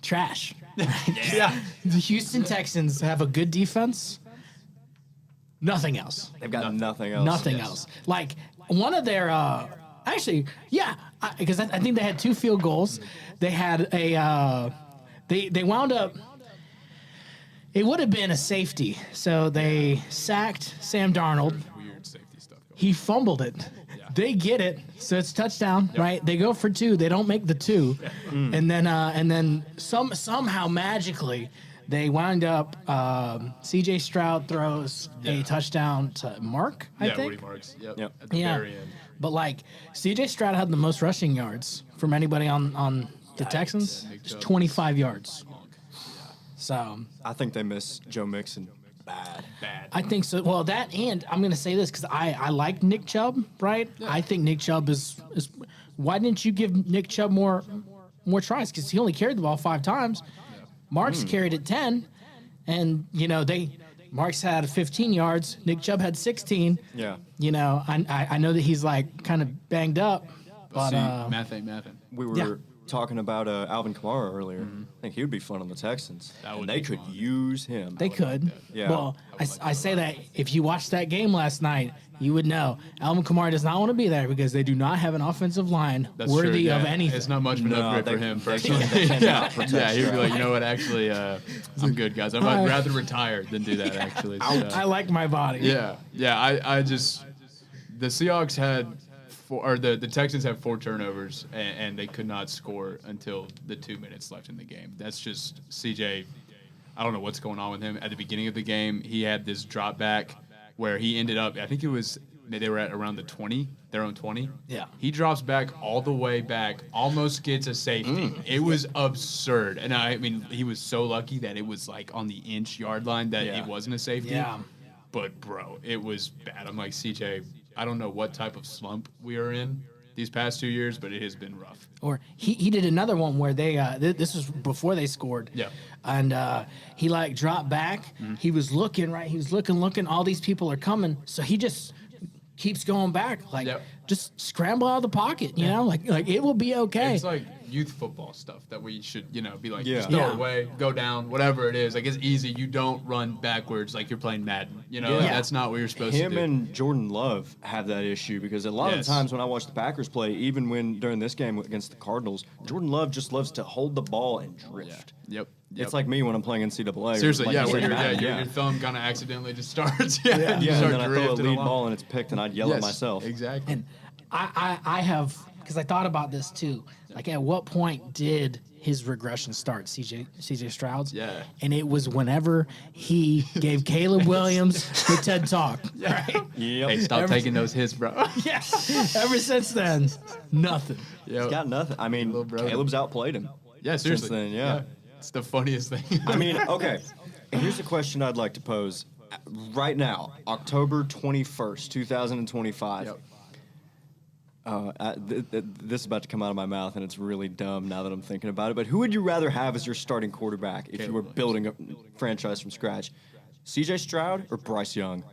trash. Yeah. The Houston Texans have a good defense. Nothing else. They've got nothing else. Nothing else. Like, one of their, actually, yeah, because I think they had 2 field goals. They had a, they wound up, it would have been a safety. So they sacked Sam Darnold. Weird safety stuff. He fumbled it. They get it, so it's touchdown, right? They go for 2. They don't make the 2, and then somehow magically they wind up. C.J. Stroud throws a touchdown to Mark, I think. Woody Marks. Yep. At the Yeah, very end. but like C.J. Stroud had the most rushing yards from anybody on the Texans, just 25 yards. So I think they miss Joe Mixon. Bad. I think so. Well, that, and I'm going to say this because I like Nick Chubb, right? Yeah. I think Nick Chubb is. Why didn't you give Nick Chubb more tries? Because he only carried the ball 5 times. Yeah. Marks carried it 10, and Marks had 15 yards. Nick Chubb had 16. Yeah. I know that he's like kind of banged up, but math ain't mathin'. We were talking about Alvin Kamara earlier. I think he would be fun on the Texans. And they could use him. They could. Yeah. Well, I say that if you watched that game last night, you would know Alvin Kamara does not want to be there because they do not have an offensive line worthy of anything. It's not much of an upgrade for him personally. Yeah, he'd be like, you know what? Actually, I'm good, guys. I'd rather retire than do that. Actually, so. I like my body. Yeah. I just the Seahawks had. The Texans have 4 turnovers, and they could not score until the 2 minutes left in the game. That's just CJ. I don't know what's going on with him. At the beginning of the game, he had this drop back where he ended up, I think it was, they were at around the 20, their own 20. Yeah. He drops back all the way back, almost gets a safety. It was absurd. And I mean, he was so lucky that it was like on the inch yard line that it wasn't a safety. Yeah. But, bro, it was bad. I'm like, CJ, I don't know what type of slump we are in these past 2 years, but it has been rough. Or he did another one where they this was before they scored. Yeah. And he like dropped back. He was looking, right? He was looking. All these people are coming, so he just keeps going back, like just scramble out of the pocket. You know, like it will be okay. It's like youth football stuff that we should, be like, just throw it away, go down, whatever it is. Like, it's easy. You don't run backwards like you're playing Madden. That's not what you're supposed to do. Him and Jordan Love have that issue because a lot of the times when I watch the Packers play, even when during this game against the Cardinals, Jordan Love just loves to hold the ball and drift. Yep. It's like me when I'm playing NCAA. Seriously, where your thumb kind of accidentally just starts. And then I throw a lead ball and it's picked, and I'd yell at myself. Exactly. And I have, because I thought about this too. Like, at what point did his regression start, CJ Stroud's? Yeah. And it was whenever he gave Caleb Williams the TED Talk. Right? Yep. Hey, stop taking those hits, bro. Yeah. Ever since then, nothing. He's got nothing. I mean, Caleb's outplayed him. Yeah, seriously. Since then, It's the funniest thing. I mean, okay. And here's a question I'd like to pose. Right now, October 21st, 2025. Yep. This is about to come out of my mouth, and it's really dumb now that I'm thinking about it. But who would you rather have as your starting quarterback if you were building a franchise from scratch? C.J. Stroud or Bryce Young?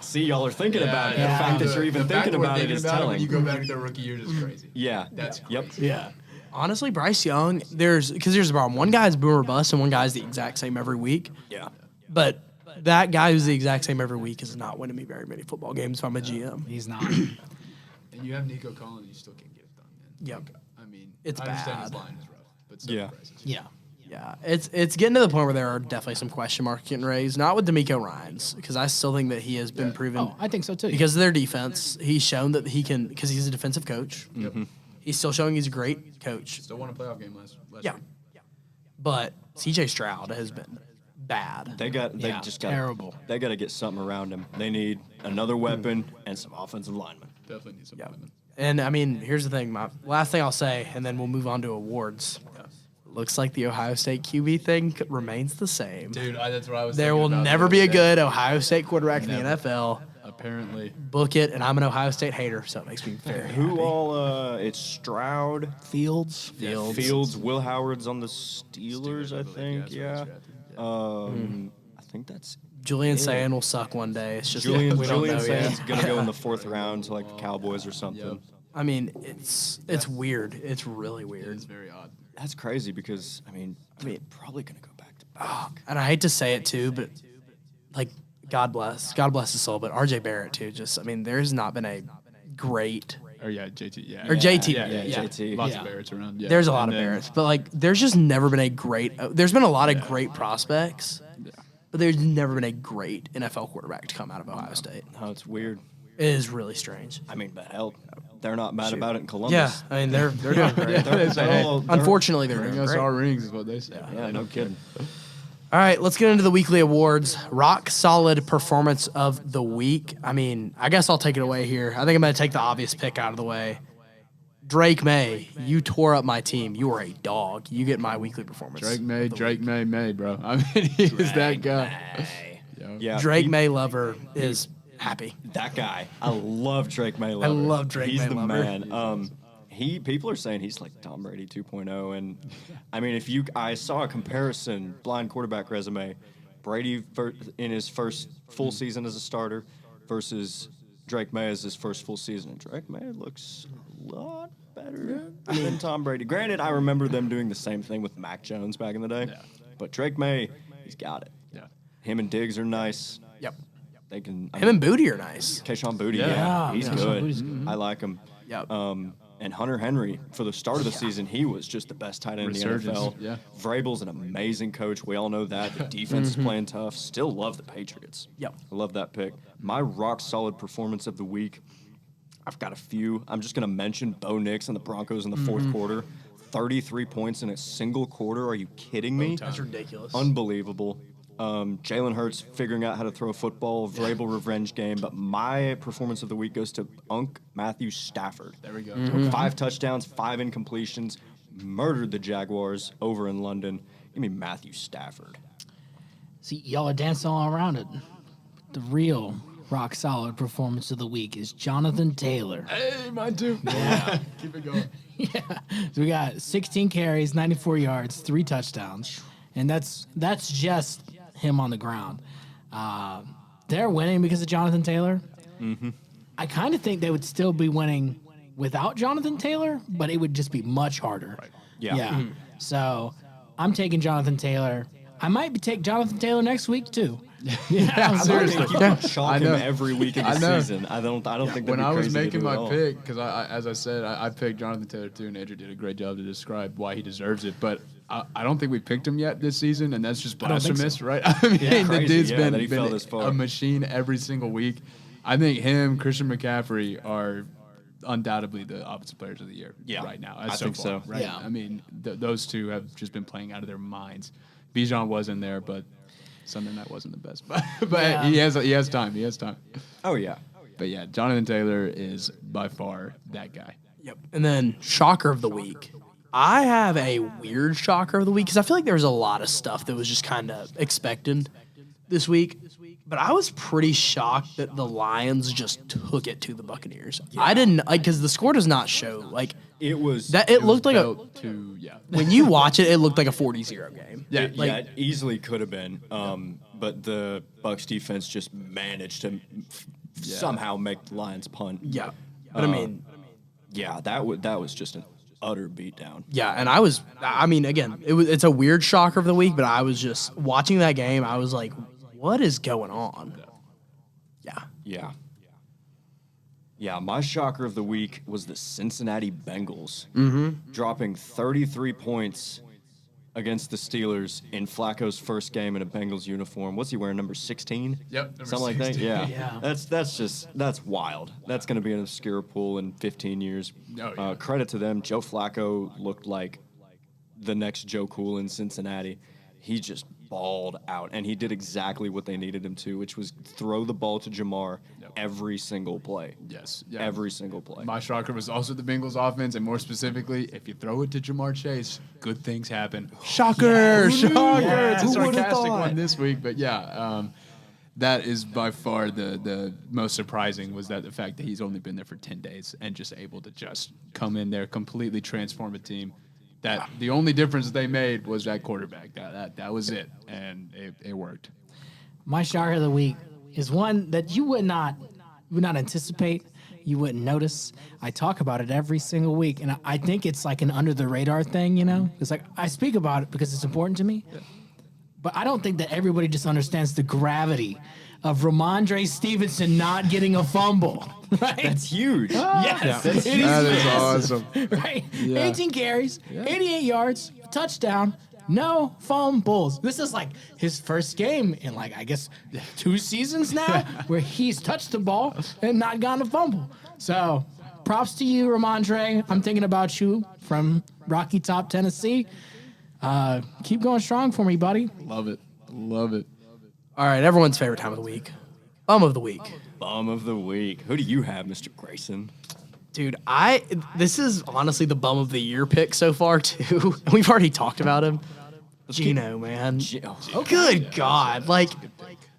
See, y'all are thinking about it. The fact that you're even thinking about it is telling. When you go back to their rookie years is crazy. Yeah. That's crazy. Yep. Yeah. Honestly, Bryce Young, because here's the problem. One guy's boomer bust, and one guy's the exact same every week. Yeah. But that guy who's the exact same every week is not winning me very many football games if I'm a GM. He's not. And you have Nico Collins, you still can't get it done, man. Yep. I mean, It's I understand bad. his line is rough, but still impressive. Yeah. Yeah, it's getting to the point where there are definitely some question marks getting raised. Not with D'Amico Ryans, because I still think that he has been proven. Oh, I think so too. Because of their defense, he's shown that he can, because he's a defensive coach. Yep. He's still showing he's a great coach. Still won a playoff game last Yeah. week. But C.J. Stroud has been bad. They just got terrible. They got to get something around him. They need another weapon and some offensive linemen. Definitely need some linemen. And I mean, here's the thing. My last thing I'll say, and then we'll move on to awards. Looks like the Ohio State QB thing remains the same. Dude, that's what I was. There will never be a good Ohio State quarterback in the NFL. Apparently. Book it, and I'm an Ohio State hater, so it makes me very happy. Who all? It's Stroud, Fields. Will Howard's on the Steelers, I think. Yeah. I think that's Julian Sand will suck one day. It's just Julian we don't know Sand's yet. gonna go in the 4th round to like the Cowboys or something. Yep. I mean, it's weird. It's really weird. It's very odd. That's crazy because I mean, probably gonna go back to back. And I hate to say it too, but like God bless his soul, but RJ Barrett too. Just I mean, there's not been a great Or JT. Yeah. or JT. Yeah. JT. Lots of Barretts around. Yeah. There's a lot of then- Barretts, but like there's just never been a great. There's been a lot of great prospects, but there's never been a great NFL quarterback to come out of Ohio State. Oh, it's weird. It is really strange. I mean, but hell, they're not mad about it in Columbus. Yeah, I mean they're doing great. They're Unfortunately, they're Bring doing us great. our rings is what they say. Yeah, no kidding. All right, let's get into the weekly awards. Rock solid performance of the week. I mean, I guess I'll take it away here. I think I'm going to take the obvious pick out of the way. Drake May, you tore up my team. You are a dog. You get my weekly performance. Drake May, bro. I mean, he is that guy. Yeah, Drake May lover is happy. that guy. I love Drake May. I love Drake He's May the lover. man. People are saying he's like Tom Brady 2.0, and I mean, I saw a comparison, blind quarterback resume, Brady in his first full season as a starter versus Drake May as his first full season, and Drake May looks a lot better than Tom Brady. Granted, I remember them doing the same thing with Mac Jones back in the day, but Drake May, he's got it. Yeah. Him and Diggs are nice. Yep. They can. Him and Booty are nice. Keyshawn Booty, Yeah. he's Keyshawn good. Booty's good. I like him. Yep. And Hunter Henry, for the start of the season, he was just the best tight end in the Resurgence, NFL. yeah. Vrabel's an amazing coach. We all know that. The defense is playing tough. Still love the Patriots. Yep. I love that pick. My rock solid performance of the week, I've got a few. I'm just going to mention Bo Nix and the Broncos in the fourth quarter. 33 points in a single quarter. Are you kidding me? That's ridiculous. Unbelievable. Jalen Hurts figuring out how to throw a football, Vrabel revenge game. But my performance of the week goes to Matthew Stafford. There we go. 5 touchdowns, 5 incompletions, murdered the Jaguars over in London. Give me Matthew Stafford. See, y'all are dancing all around it. The real rock solid performance of the week is Jonathan Taylor. Hey, mine too. Yeah. Keep it going. Yeah. So we got 16 carries, 94 yards, 3 touchdowns. And that's just him on the ground. They're winning because of Jonathan Taylor. Mm-hmm. I kind of think they would still be winning without Jonathan Taylor, but it would just be much harder. Right. Yeah. Mm-hmm. So I'm taking Jonathan Taylor. I might take Jonathan Taylor next week too. Yeah, seriously. You can chalk I him know. every week of the I know. season. I don't think When that'd be I was crazy to making do at my all. pick, because as I said, I picked Jonathan Taylor too, and Andrew did a great job to describe why he deserves it. But I don't think we picked him yet this season, and that's just don't think blasphemous, so. right? I mean, the crazy, dude's yeah, been, that he fell this far. a machine every single week. I think him, Christian McCaffrey are undoubtedly the offensive players of the year right now. I think so. Right? Yeah. I mean, those two have just been playing out of their minds. Bijan was in there, but Sunday night wasn't the best. But he has time. He has time. Oh, yeah. But yeah, Jonathan Taylor is by far that guy. Yep. And then shocker of the week. I have a weird shocker of the week because I feel like there was a lot of stuff that was just kind of expected this week. But I was pretty shocked that the Lions just took it to the Buccaneers. I didn't because the score does not show like It was that. It looked like a when you watch it, it looked like a 40-0 game. Yeah, it easily could have been. But the Bucs defense just managed to somehow make the Lions punt. Yeah. But I mean, Yeah, that was just an utter beatdown. yeah, and I mean, again, it's a weird shocker of the week, but I was just watching that game. I was like, what is going on? Yeah. Yeah, my shocker of the week was the Cincinnati Bengals dropping 33 points against the Steelers in Flacco's first game in a Bengals uniform. What's he wearing, number 16? Yep, number Something like that? 16. Yeah. That's wild. That's going to be an obscure pool in 15 years. Oh, yeah. Credit to them. Joe Flacco looked like the next Joe Cool in Cincinnati. He just balled out, and he did exactly what they needed him to, which was throw the ball to Jamar every single play. Yes. Yeah. Every single play. My shocker was also the Bengals offense, and more specifically, if you throw it to Jamar Chase, good things happen. Shocker! Shocker! Yeah. It's a Who would've sarcastic thought? one this week, but that is by far the most surprising was that the fact that he's only been there for 10 days and just able to just come in there, completely transform a team. That the only difference they made was that quarterback. That was it, and it worked. My shocker of the week is one that you would not anticipate, you wouldn't notice. I talk about it every single week, and I think it's like an under the radar thing, you know? It's like I speak about it because it's important to me, but I don't think that everybody just understands the gravity of Ramondre Stevenson not getting a fumble. Right? That's huge. Yes. That's It huge. That is is awesome. right? Yeah. 18 carries, 88 yards, touchdown, no fumbles. This is like his first game in like, I guess, 2 seasons now where he's touched the ball and not gotten a fumble. So props to you, Ramondre. I'm thinking about you from Rocky Top, Tennessee. Keep going strong for me, buddy. Love it. Love it. All right, everyone's favorite time of the week. Bum of the week. Bum of the week. Who do you have, Mr. Greyson? Dude, this is honestly the bum of the year pick so far, too. We've already talked about him. Gino, man. Good God. Like,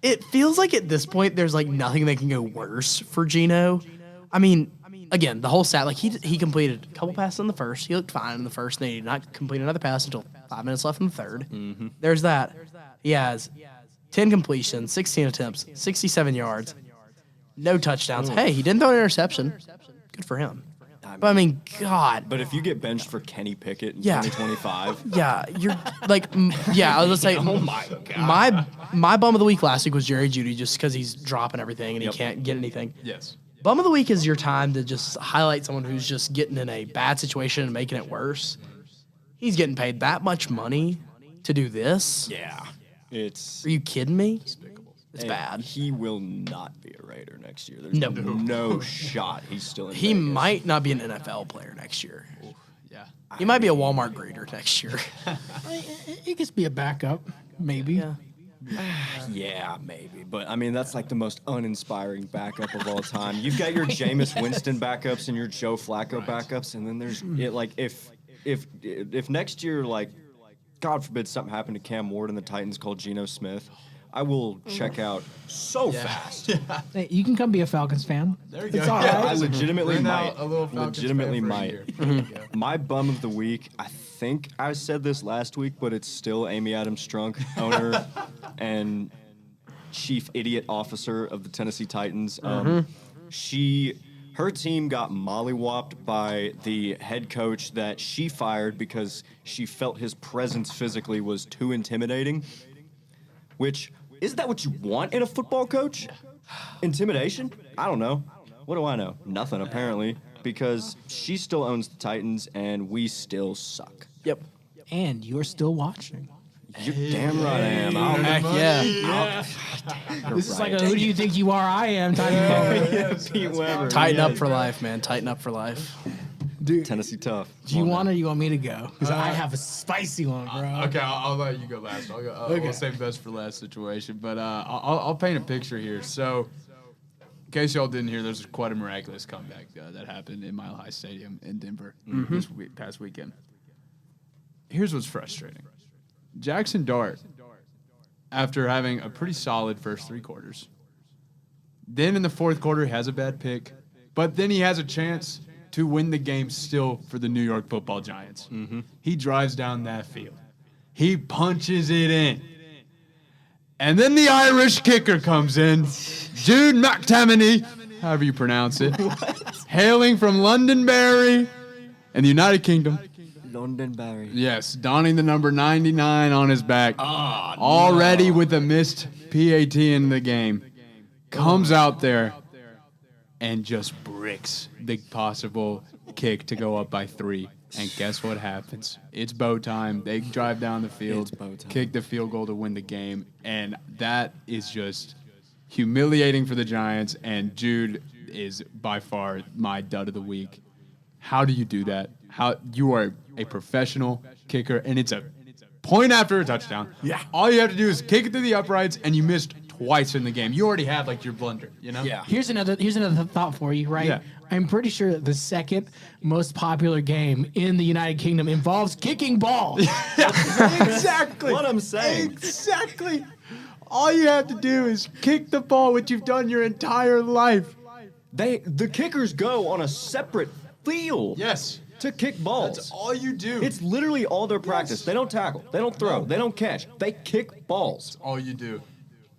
it feels like at this point there's, like, nothing that can go worse for Gino. I mean, again, the whole stat, like, he completed a couple passes in the first. He looked fine in the first. Then he did not complete another pass until 5 minutes left in the third. Mm-hmm. There's that. He has 10 completions, 16 attempts, 67 yards, no touchdowns. Hey, he didn't throw an interception. Good for him. But I mean, God. But if you get benched for Kenny Pickett in Yeah. 2025, Yeah, you're like, yeah, I was gonna say, oh my God. my bum of the week last week was Jerry Jeudy just because he's dropping everything and he can't get anything. Yes. Bum of the week is your time to just highlight someone who's just getting in a bad situation and making it worse. He's getting paid that much money to do this. yeah, it's Are you kidding me? It's and bad. He will not be a Raider next year. There's No. no shot he's still in He Vegas. might not be an NFL player next year. Yeah. He might be a Walmart greeter next year. He could be a backup, maybe. Yeah. Yeah, maybe. But, I mean, that's like the most uninspiring backup of all time. You've got your Jameis Winston backups and your Joe Flacco backups, and then there's like if next year, like, God forbid something happened to Cam Ward and the Titans called Geno Smith, I will check out so fast. Hey, you can come be a Falcons fan. There you It's go. all Yeah, right. I legitimately Bring might. out a little Falcons Legitimately fan for a might. year. There you go. My bum of the week, I think I said this last week, but it's still Amy Adams Strunk, owner and chief idiot officer of the Tennessee Titans. Her team got mollywopped by the head coach that she fired because she felt his presence physically was too intimidating. Which, isn't that what you want in a football coach? Intimidation? I don't know. What do I know? Nothing, apparently. Because she still owns the Titans, and we still suck. Yep. And you're still watching. You're damn right I am. Heck yeah. This is like a who do you think you are? I am type of Pete Weber. Tighten up for life, man. Tighten up for life. Tennessee tough. Do you want or you want me to go? Because I have a spicy one, bro. Okay, I'll let you go last. I'll go. Okay. We'll save best for last situation, but I'll paint a picture here. So, in case y'all didn't hear, there's quite a miraculous comeback that happened in Mile High Stadium in Denver this past weekend. Here's what's frustrating: Jackson Dart, after having a pretty solid first 3 quarters, then in the fourth quarter he has a bad pick, but then he has a chance to win the game still for the New York Football Giants. Mm-hmm. He drives down that field. He punches it in. And then the Irish kicker comes in, Jude McTamaney, however you pronounce it, hailing from Londonderry in the United Kingdom. Londonderry. Yes, donning the number 99 on his back, already with a missed PAT in the game, comes out there and just bricks the possible kick to go up by 3. And guess what happens? It's bow time. They drive down the field, kick the field goal to win the game. And that is just humiliating for the Giants. And Jude is by far my dud of the week. How do you do that? How you are a professional kicker, and it's a point after a touchdown. Yeah. All you have to do is kick it through the uprights, and you missed twice in the game. You already had like your blunder, you know? Yeah. Here's another thought for you, right? Yeah. I'm pretty sure that the second most popular game in the United Kingdom involves kicking balls. Exactly. What I'm saying. Exactly. All you have to do is kick the ball, which you've done your entire life. The kickers go on a separate field. Yes. To kick balls. That's all you do. It's literally all their practice. They don't tackle. They don't throw. They don't catch. They kick balls. all you do.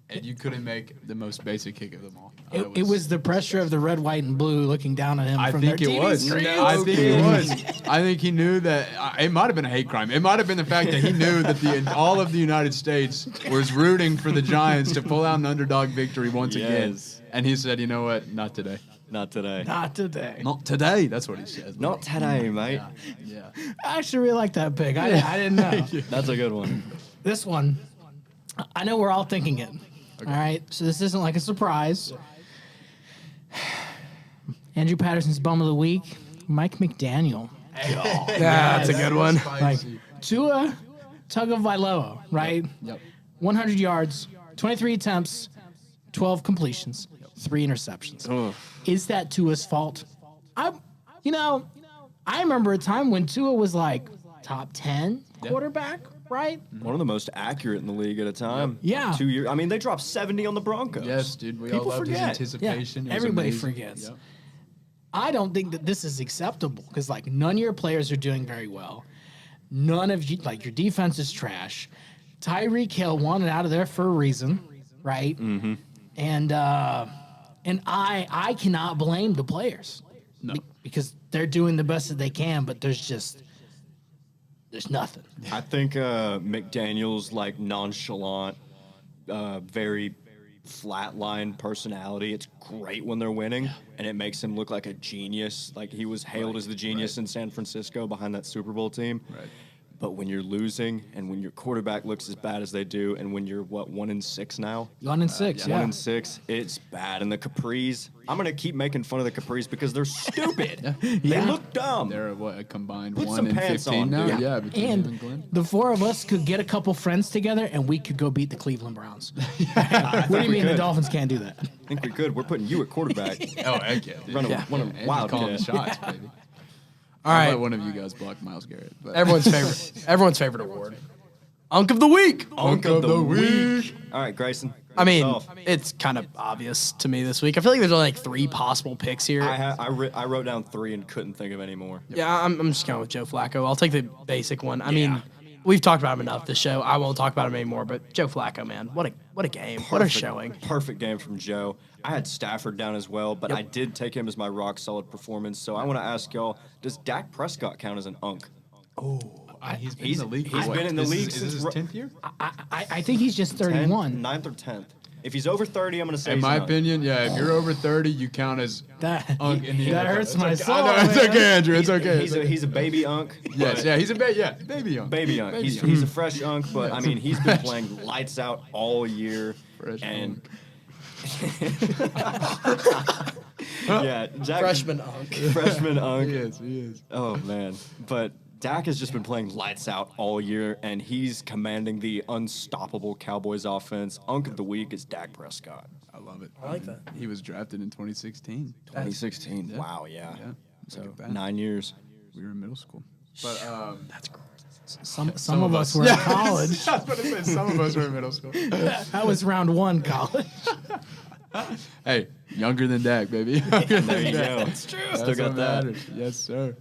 And you couldn't make the most basic kick of them all. It was the pressure of the red, white, and blue looking down on him I from think their it TV was. screens. I think it was. I think he knew that it might have been a hate crime. It might have been the fact that he knew that all of the United States was rooting for the Giants to pull out an underdog victory once again. Yes. And he said, "You know what? Not today. Not today. Not today. Not today." That's what he said. Not today, mate. Yeah. I actually really like that pick. I didn't know. That's a good one. This one, I know we're all thinking it. All right, so this isn't like a surprise. Andrew Patterson's bum of the week, Mike McDaniel. Yeah, that's a good one. Like Tua Tagovailoa, right? Yep. 100 yards, 23 attempts, 12 completions, 3 interceptions. Is that Tua's fault? I remember a time when Tua was like top 10 quarterback, right? One of the most accurate in the league at a time. Yeah. 2 years. I mean, they dropped 70 on the Broncos. Yes, dude. We People all loved forget. his Yeah, anticipation. It was everybody amazing. forgets. Yep. I don't think that this is acceptable because like none of your players are doing very well. None of you, like your defense is trash. Tyreek Hill wanted out of there for a reason, right? Mm-hmm. And I cannot blame the players because they're doing the best that they can, but there's nothing. I think McDaniel's like nonchalant, very flatline personality. It's great when they're winning, and it makes him look like a genius. Like he was hailed as the genius in San Francisco behind that Super Bowl team. Right. But when you're losing, and when your quarterback looks as bad as they do, and when you're 1-6 now, 1-6, yeah. 1-6, it's bad. And the Capris, I'm gonna keep making fun of the Capris because they're stupid. They Yeah. look dumb. They're a combined Put 1 some and pants 15 on, now. dude. Yeah, between him and Glenn. And the four of us could get a couple friends together and we could go beat the Cleveland Browns. What do you mean the could. Dolphins can't do that? I think we could. We're putting you at quarterback. Oh, heck yeah. Dude. Run a, Yeah. run a And wild calling kid. shots, baby. All I'll right, let one of you guys block Myles Garrett. But everyone's favorite award, Unk of the Week. Unk of the week. All right, Grayson. I mean, yourself. it's kind of obvious to me this week. I feel like there's only like 3 possible picks here. I wrote down 3 and couldn't think of any more. Yeah, I'm just going with Joe Flacco. I'll take the basic one. I mean, we've talked about him enough this show. I won't talk about him anymore. But Joe Flacco, man, what a game, what a showing. Perfect game from Joe. I had Stafford down as well, but I did take him as my rock solid performance. So I want to ask y'all: does Dak Prescott count as an unk? he's been in the league. He's been in the league Is since this his 10th year? I think he's just 31. 9th or 10th. If he's over 30, I'm going to say In he's my an unk. opinion, yeah. If you're over 30, you count as That in the that NFL. hurts It's my okay. soul. I know, it's man. okay, Andrew. It's okay. He's a baby unk. Yes, but- yeah. He's a baby unk. Baby unk. He's a fresh unk, but I mean, he's been playing lights out all year. Fresh and unk. yeah, Jack, Freshman Unk. freshman unk. He is. Oh man, but Dak has just been playing lights out all year, and he's commanding the unstoppable Cowboys offense. Unk of the week is Dak Prescott. I love it. I like that. He was drafted in 2016. 2016. Yeah. Wow, yeah. Yeah. So Look at that. 9 years. We were in middle school. But That's gross. Some of us were in college. I was about to say some of us were in middle school. That was round 1 college. Hey, younger than Dak, baby. Younger There than you Dak. go. It's true. Still That's got what that. matters. Yes, sir.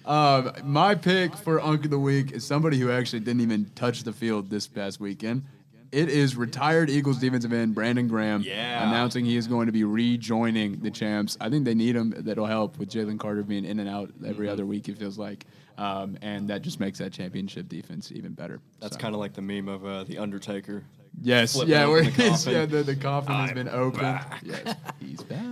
My pick for Unk of the Week is somebody who actually didn't even touch the field this past weekend. It is retired Eagles defensive end Brandon Graham Yeah. announcing he is going to be rejoining the champs. I think they need him. That'll help with Jalen Carter being in and out every other week, it feels like. And that just makes that championship defense even better. That's kind of like the meme of the Undertaker. Yes, flipping yeah, where open the he's, coffin. the coffin has I'm been opened. back. Yes, he's back.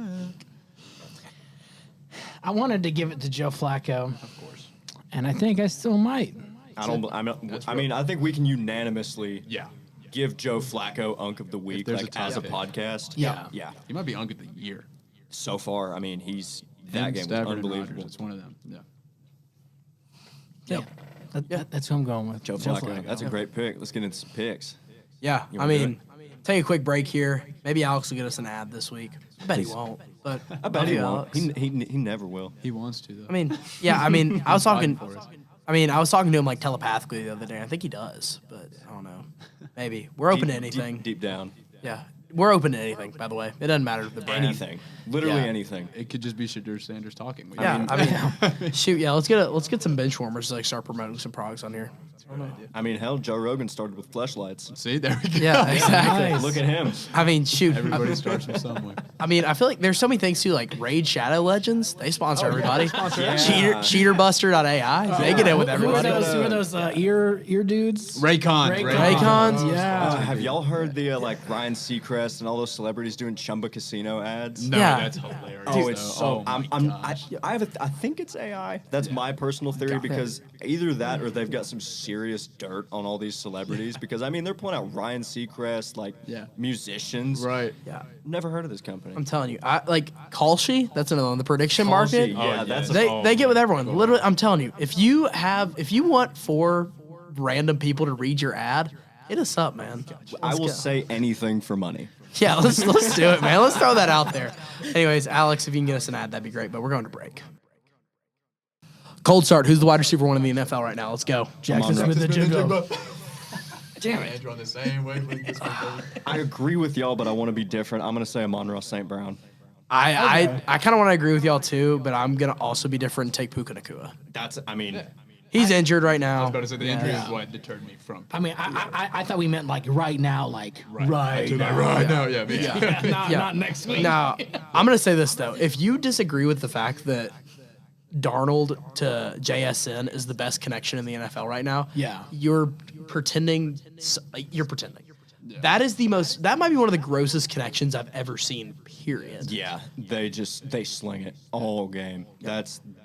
I wanted to give it to Joe Flacco, Of course. and I think I still might. I mean, I think we can unanimously Yeah. give Joe Flacco Unk of the Week there's like a as a tie. podcast. Yeah. Yeah. He might be Unk of the Year. So far, I mean, he's That game was Stafford and unbelievable. Rodgers, it's one of them. Yeah. That's who I'm going with. Joe Flacco. That's a great pick. Let's get into some picks. Yeah, You I wanna do mean, take a quick break here. Maybe Alex will get us an ad this week. I bet he won't, but I bet he won't. Alex. He never will. He wants to though. I mean, yeah, I mean, I was talking. for us. I mean, I was talking to him like telepathically the other day. I think he does, but I don't know. Maybe we're open to anything. Deep down. Yeah, we're open to anything. By the way, it doesn't matter the brand. Anything. Literally Yeah. anything. It could just be Shadur Sanders talking. Yeah, I mean, shoot, yeah. Let's get some Benchwarmers to like start promoting some products on here. I mean, hell, Joe Rogan started with fleshlights. See, there we go. Yeah, exactly. Nice. Look at him. I mean, shoot. Everybody starts from somewhere. I mean, I feel like there's so many things too, like Raid Shadow Legends. They sponsor everybody. Yeah. Cheaterbuster.ai. They get in with Who are everybody. those? Who are those ear dudes? Raycons. Raycons. Yeah. Have y'all heard the like Ryan Seacrest and all those celebrities doing Chumba Casino ads? No, Yeah. that's hilarious. Oh, it's so. my gosh. I think it's AI. That's my personal theory because either that or they've got some serious dirt on all these celebrities. Because I mean, they're pulling out Ryan Seacrest, like musicians. Right. Yeah, Never heard of this company. I'm telling you. I like Kalshi. That's another one. The prediction market. Yeah, that's They get with everyone. Literally, I'm telling you. If you want 4 random people to read your ad, hit us up, man. I will go. say anything for money. Yeah, let's do it, man. Let's throw that out there. Anyways, Alex, if you can get us an ad, that'd be great. But we're going to break. Cold start. Who's the wide receiver one in the NFL right now? Let's go. Jackson Come on, Smith and Jigga. Damn it. On the same wavelength this one, baby. I agree with y'all, but I want to be different. I'm going to say Amon-Ra St. Brown. I kind of want to agree with y'all too, but I'm gonna also be different and take Puka Nacua. He's injured right I now. was about to say the injury is what deterred me from. I mean, I thought we meant like right now, like right now. Right now, yeah. Not next week. Now, I'm gonna say this though: if you disagree with the fact that Darnold to JSN is the best connection in the NFL right now, Yeah. you're pretending. You're pretending. That is the most. That might be one of the grossest connections I've ever seen. Period. Yeah, they sling it all game.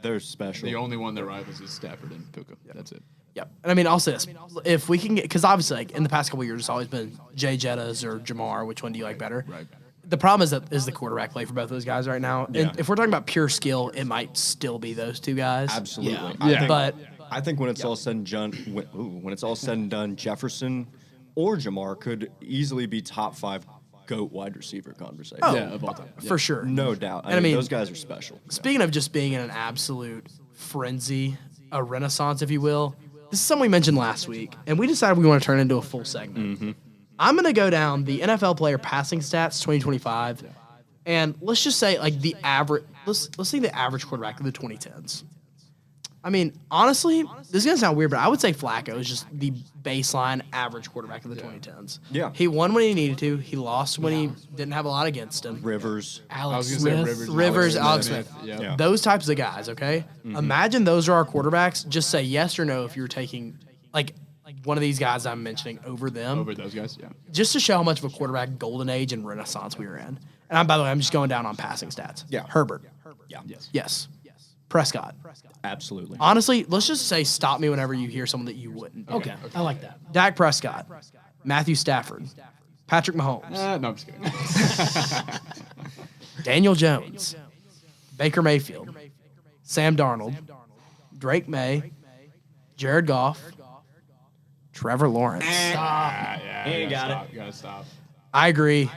They're special. The only one that rivals is Stafford and Puka. That's it. Yep. And I mean, I'll say this: if we can get, because obviously, like in the past couple of years, it's always been Jay Jettas or Jamar. Which one do you like better? Right. The problem is the quarterback play for both those guys right now. Yeah. And if we're talking about pure skill, it might still be those two guys. Absolutely. Yeah. But I think when it's all said and done, when it's all said and done, Jefferson or Jamar could easily be top 5 GOAT wide receiver conversation. Yeah, of all time. for sure, No doubt. And I mean, those guys are special. speaking of just being in an absolute frenzy, a renaissance, if you will, this is something we mentioned last week, and we decided we want to turn it into a full segment. Mm-hmm. I'm going to go down the NFL player passing stats 2025, and let's just say like the average. Let's say the average quarterback of the 2010s. I mean, honestly, this is gonna sound weird, but I would say Flacco is just the baseline average quarterback of the 2010s. Yeah. He won when he needed to. He lost when he didn't have a lot against him. Rivers. Alex I was gonna Smith. say Rivers, Alex Smith. Yeah. Yeah. Those types of guys, okay? Imagine those are our quarterbacks. Just say yes or no if you're taking like one of these guys I'm mentioning over them. Over those guys, yeah. Just to show how much of a quarterback golden age and renaissance we were in. And by the way, I'm just going down on passing stats. Yeah. Herbert. Yeah. Yes. Prescott. Absolutely. Honestly, let's just say stop me whenever you hear someone that you wouldn't. Okay, I like that. Dak Prescott, Matthew Stafford, Patrick Mahomes, No, I'm just kidding. Daniel Jones, Baker Mayfield, Sam Darnold, Drake May, Jared Goff, Trevor Lawrence. Yeah, ain't got it. You gotta stop. I agree,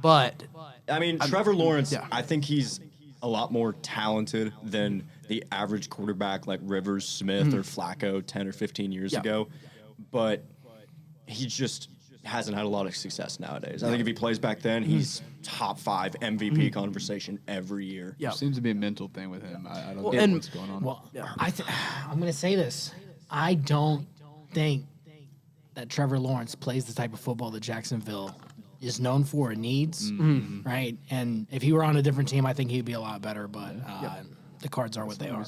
but I mean, Trevor Lawrence, yeah. I think he's a lot more talented than the average quarterback like Rivers, Smith, or Flacco 10 or 15 years Yeah. ago. But he just hasn't had a lot of success nowadays. I think if he plays back then, he's top 5 MVP conversation every year. yeah. Seems to be a mental thing with him. I don't Well, know and- what's going on. Well, I'm going to say this. I don't think that Trevor Lawrence plays the type of football that Jacksonville is known for and needs, right? And if he were on a different team, I think he'd be a lot better. But the cards are what they are.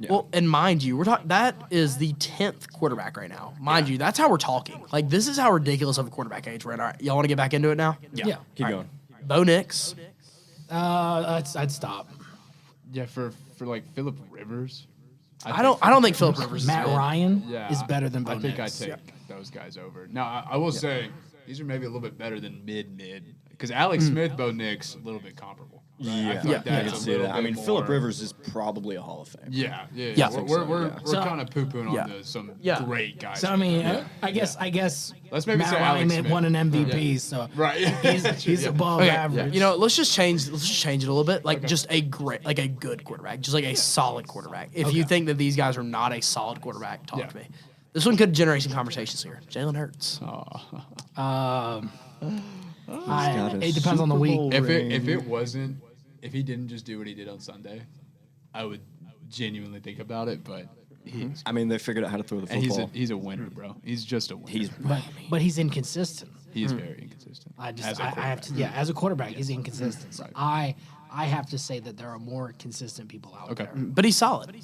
Yeah. Well, and mind you, we're talking. That is the 10th quarterback right now. Mind you, that's how we're talking. Like this is how ridiculous of a quarterback age we're in. All right, y'all want to get back into it now? Yeah. Keep going. Bo Nix, I'd stop. Yeah, for like Phillip Rivers. I don't think Philip Rivers Matt is good. Ryan Yeah, is better than Bo I think Nix. I take those guys over. Now, I will say these are maybe a little bit better than mid because Alex Smith, Bo Nix, a little bit comparable. Yeah, I feel like I that's can a see little that. I bit mean, more- Phillip Rivers is probably a Hall of Fame. Yeah. Yeah. We're So- kind of poo-pooing Yeah. on some Yeah. great guys. So I mean, I guess Let's maybe Matt say Ryan Alex Smith. won an MVP, so Right. he's above Okay, average. you know, let's just change it a little bit. Like just a good quarterback, just like a solid quarterback. If you think that these guys are not a solid quarterback, talk to me. This one could generate some conversations here. Jalen Hurts. It depends on the week. If he didn't just do what he did on Sunday, I would genuinely think about it. But I mean, they figured out how to throw the and football. he's a winner, bro. He's just a winner. But he's inconsistent. He is very inconsistent. I as a have to, as a quarterback, he's inconsistent. So I have to say that there are more consistent people out there. But he's solid.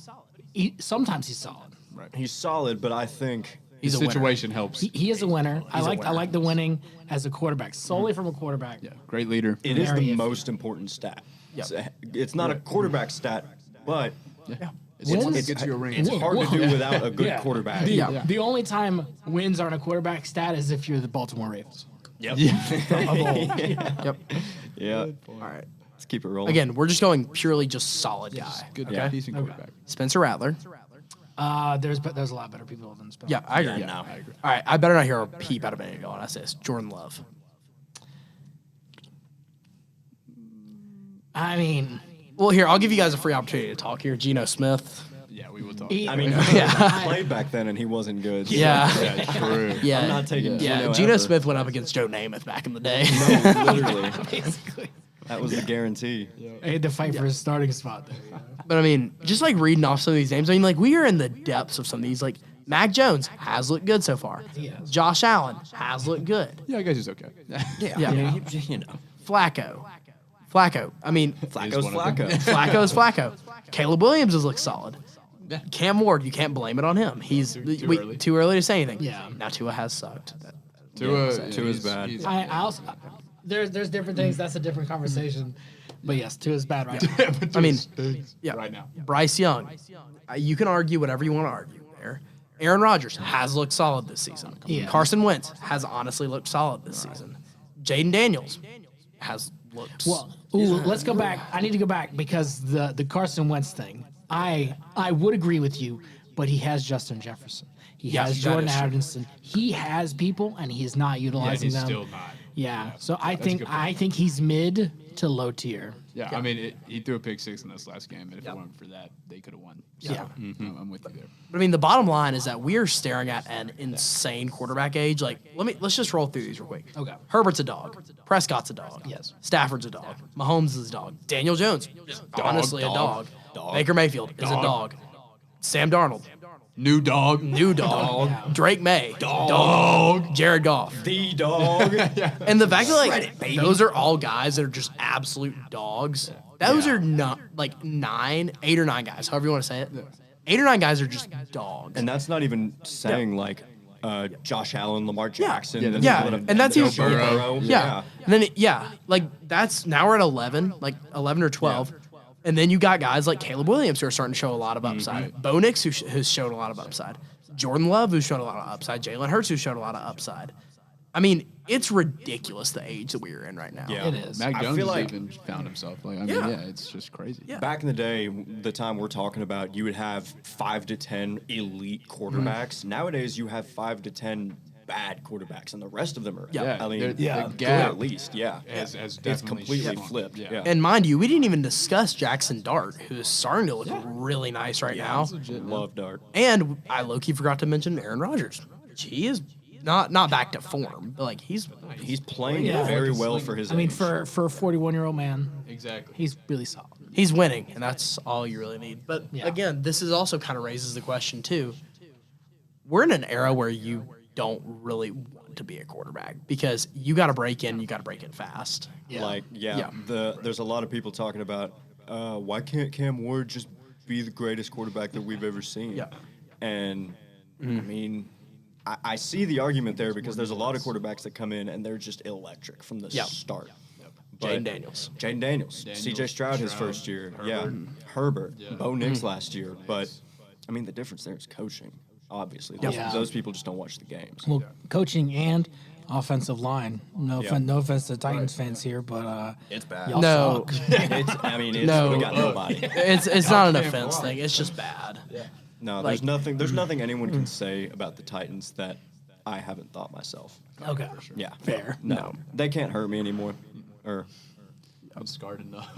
Sometimes he's solid. He's solid, but I think He's the a winner. situation helps. He is a winner. I a like winner. the winning as a quarterback, solely from a quarterback. Yeah, great leader. it is Very the iffy. most important stat. Yep. It's not a quarterback stat, but It's the one that Wins? gets you a ring. it's hard to do without a good Yeah. quarterback. The only time wins aren't a quarterback stat is if you're the Baltimore Ravens. Yep. Of old. Yep. Yeah. All right. Let's keep it rolling. Again, we're just going purely just solid guy. Good, Okay. decent quarterback. Spencer Rattler. There's a lot better people than Spencer. Yeah, I agree. no. I agree. All right, I better not hear a peep out of any when I say this. Jordan Love. I mean, Well, here, I'll give you guys a free opportunity to talk here. Geno Smith. Yeah, we will talk. he- I mean, Yeah. he played back then and he wasn't good. Yeah. Yeah, true. Yeah. I'm not taking Yeah, Geno Geno ever. Smith went up against Joe Namath back in the day. No, literally. basically, That was the guarantee. he had to fight for his starting spot. But I mean, just like reading off some of these names, I mean, like we are in the depths of some of these. Like Mac Jones has looked good so far. Yes. Josh Allen has looked good. Yeah, I guess he's okay. Yeah. You know. Flacco. I mean, Flacco's one of them. Flacco. Flacco is Flacco. Caleb Williams has looked solid. Cam Ward, you can't blame it on him. He's too early to say anything. Yeah. Now Tua has sucked. Tua's bad. I also there's different things. That's a different conversation. But yes, Tua is bad right now. I mean, yeah. right now. Bryce Young, you can argue whatever you want to argue there. Aaron Rodgers has looked solid this season. Yeah. Carson Wentz has honestly looked solid this season. Jaden Daniels has looked. Well, let's go back. I need to go back because the Carson Wentz thing. I would agree with you, but he has Justin Jefferson. He Yes, has that Jordan is true. Addison. He has people, and he is not Yeah, utilizing he's them. still not. Yeah. So I a think good point. I think he's mid to low tier. Yeah, I mean, he threw a pick six in this last game, and if it weren't for that, they could have won. So, Yeah. I'm with you there. But I mean, the bottom line is that we are staring at an insane quarterback age. Like, let's just roll through these real quick. Okay. Herbert's a dog. Prescott's a dog. Yes. Stafford's a dog. Mahomes is a dog. Daniel Jones is honestly a dog. Baker Mayfield is a dog. Sam Darnold, New dog. new dog. Drake May, dog. Jared Goff. The dog. And the fact that like those are all guys that are just absolute dogs. Those are not like 8 or 9 guys, however you want to say it. 8 or 9 guys are just dogs. And that's not even saying like Josh Allen, Lamar Jackson. the Yeah, people that have- and that's Joe even Burrow. Yeah. And then like that's now we're at 11, like 11 or 12. And then you got guys like Caleb Williams who are starting to show a lot of upside. Bo Nix who's shown a lot of upside. Jordan Love who's shown a lot of upside. Jalen Hurts who's shown a lot of upside. I mean, it's ridiculous the age that we're in right now. Yeah. It is. Mac I Jones feel has like- even found himself. Like, I mean, Yeah. yeah, it's just crazy. Yeah. Back in the day, the time we're talking about, you would have 5 to 10 elite quarterbacks. Nowadays, you have 5 to 10 bad quarterbacks, and the rest of them are. Yeah. I mean, The good gap at least. Yeah, has it's definitely completely shrunk. flipped. Yeah. Yeah. And mind you, we didn't even discuss Jackson Dart, who is starting to look really nice right now. Love Dart. And I low-key forgot to mention Aaron Rodgers. He is not back to form, but like he's playing Yeah. very well for his I mean, age. for a 41-year-old man, Exactly. he's really solid. he's winning, and that's all you really need. But Yeah. again, this is also kind of raises the question too. We're in an era where you don't really want to be a quarterback because you got to break in, you got to break in fast. Like, Yeah. there's a lot of people talking about why can't Cam Ward just be the greatest quarterback that we've ever seen? Yeah. And I mean, I see the argument there because there's a lot of quarterbacks that come in and they're just electric from the Yeah. start. Jaden Daniels. Jaden Daniels. CJ Stroud his first year. Yeah. Herbert. Bo Nix last year. But I mean, the difference there is coaching. Obviously, Yeah. those people just don't watch the games. Well, coaching and offensive line. No offense to Titans fans here, but it's bad. y'all No. suck. We got nobody. It's not an offense thing. It's just bad. No, Like- there's nothing anyone can say about the Titans that I haven't thought myself. Okay. Yeah. Fair. No. They can't hurt me anymore. Or I'm scarred enough.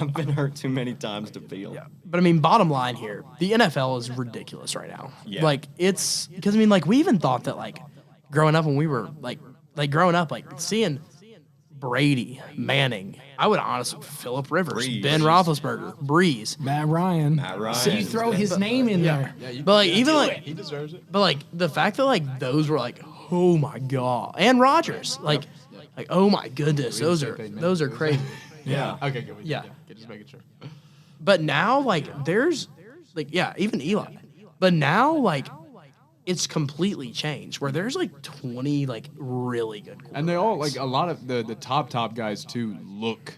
I've been hurt too many times to feel. But I mean, bottom line here, the NFL is ridiculous right now. Yeah. Like it's because I mean, like we even thought that like growing up when we were like growing up, like seeing Brady, Manning, I would honestly Phillip Rivers, Breeze. Ben Roethlisberger, Breeze. Matt Ryan. Ryan. You throw his name in there. But like even like He deserves it. but like the fact that like those were like oh my god, and Rodgers like oh my goodness, those are crazy. Yeah. Okay, good. Yeah. Just making sure. But now, like, there's, like, yeah, even Eli. But now, like, it's completely changed where there's, like, 20, like, really good quarterbacks. And they all like a lot of the top guys too look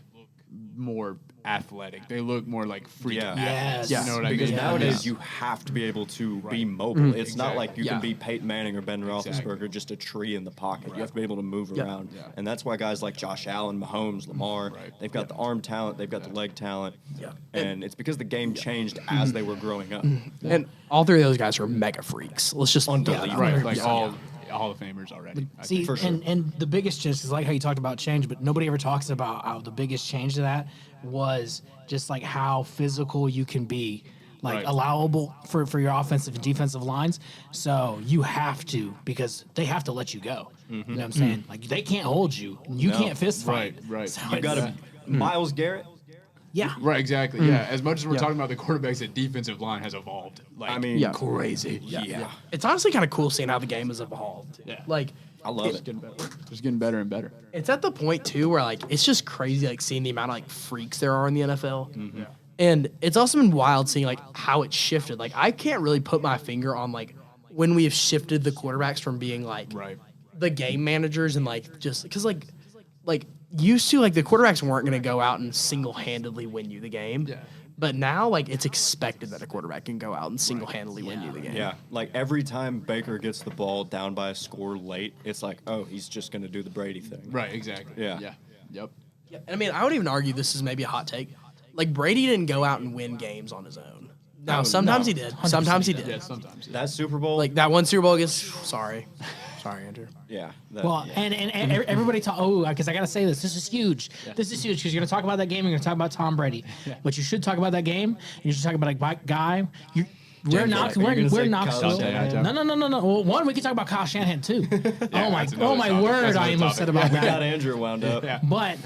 more athletic. They look more like freak Yeah. athletes. Yes. You know what I Because mean? nowadays you have to be able to be mobile. It's not like you Yeah. can be Peyton Manning or Ben Roethlisberger, Exactly. just a tree in the pocket. You have to be able to move Yeah. around. Yeah. And that's why guys like Josh Allen, Mahomes, Lamar, they've got the arm talent, they've got the leg talent. Yeah. And it's because the game changed as they were growing up. And all three of those guys are mega freaks. Let's just Unbelievable. Right, like Yeah. all Hall of Famers already. I See, think. for sure. and the biggest change is like how you talked about change, but nobody ever talks about how the biggest change to that was just like how physical you can be, like Right. allowable for your offensive and defensive lines. So you have to, because they have to let you go. You know what I'm saying? Like they can't hold you, and you No. can't fist fight. Right. So You got it's- to Miles Garrett. yeah. Right, exactly. Yeah. As much as we're talking about the quarterbacks, the defensive line has evolved. Like, I mean, Yeah. crazy. yeah. It's honestly kind of cool seeing how the game has evolved. Yeah. Like, I love it. Getting better. Just getting better and better. it's at the point, too, where, like, it's just crazy, like, seeing the amount of, like, freaks there are in the NFL. And it's also been wild seeing, like, how it shifted. Like, I can't really put my finger on, like, when we have shifted the quarterbacks from being, like, Right. the game managers and like just because like used to like the quarterbacks weren't going to go out and single-handedly win you the game. Yeah. But now like it's expected that a quarterback can go out and single-handedly win you the game. Yeah, like every time Baker gets the ball down by a score late, it's like, oh, he's just going to do the Brady thing. Right, exactly. Yeah. Yeah. Yep. And I mean, I would even argue this is maybe a hot take. Like Brady didn't go out and win games on his own. Now, No, sometimes no. he did. Sometimes he did. Yeah, sometimes. That Super Bowl, Like that one Super Bowl against. Sorry, Andrew. yeah. That, Well, and everybody talk. Oh, because I gotta say this. This is huge. This is huge because you're gonna talk about that game. And you're gonna talk about Tom Brady. But you should talk about that game. And you should talk about a guy. We're not. Are you gonna say Knoxville. Kyle Shanahan? No. Well, one, we can talk about Kyle Shanahan too. that's another Oh my topic. word! That's I another almost said topic. about we got that. Andrew wound up. Yeah. But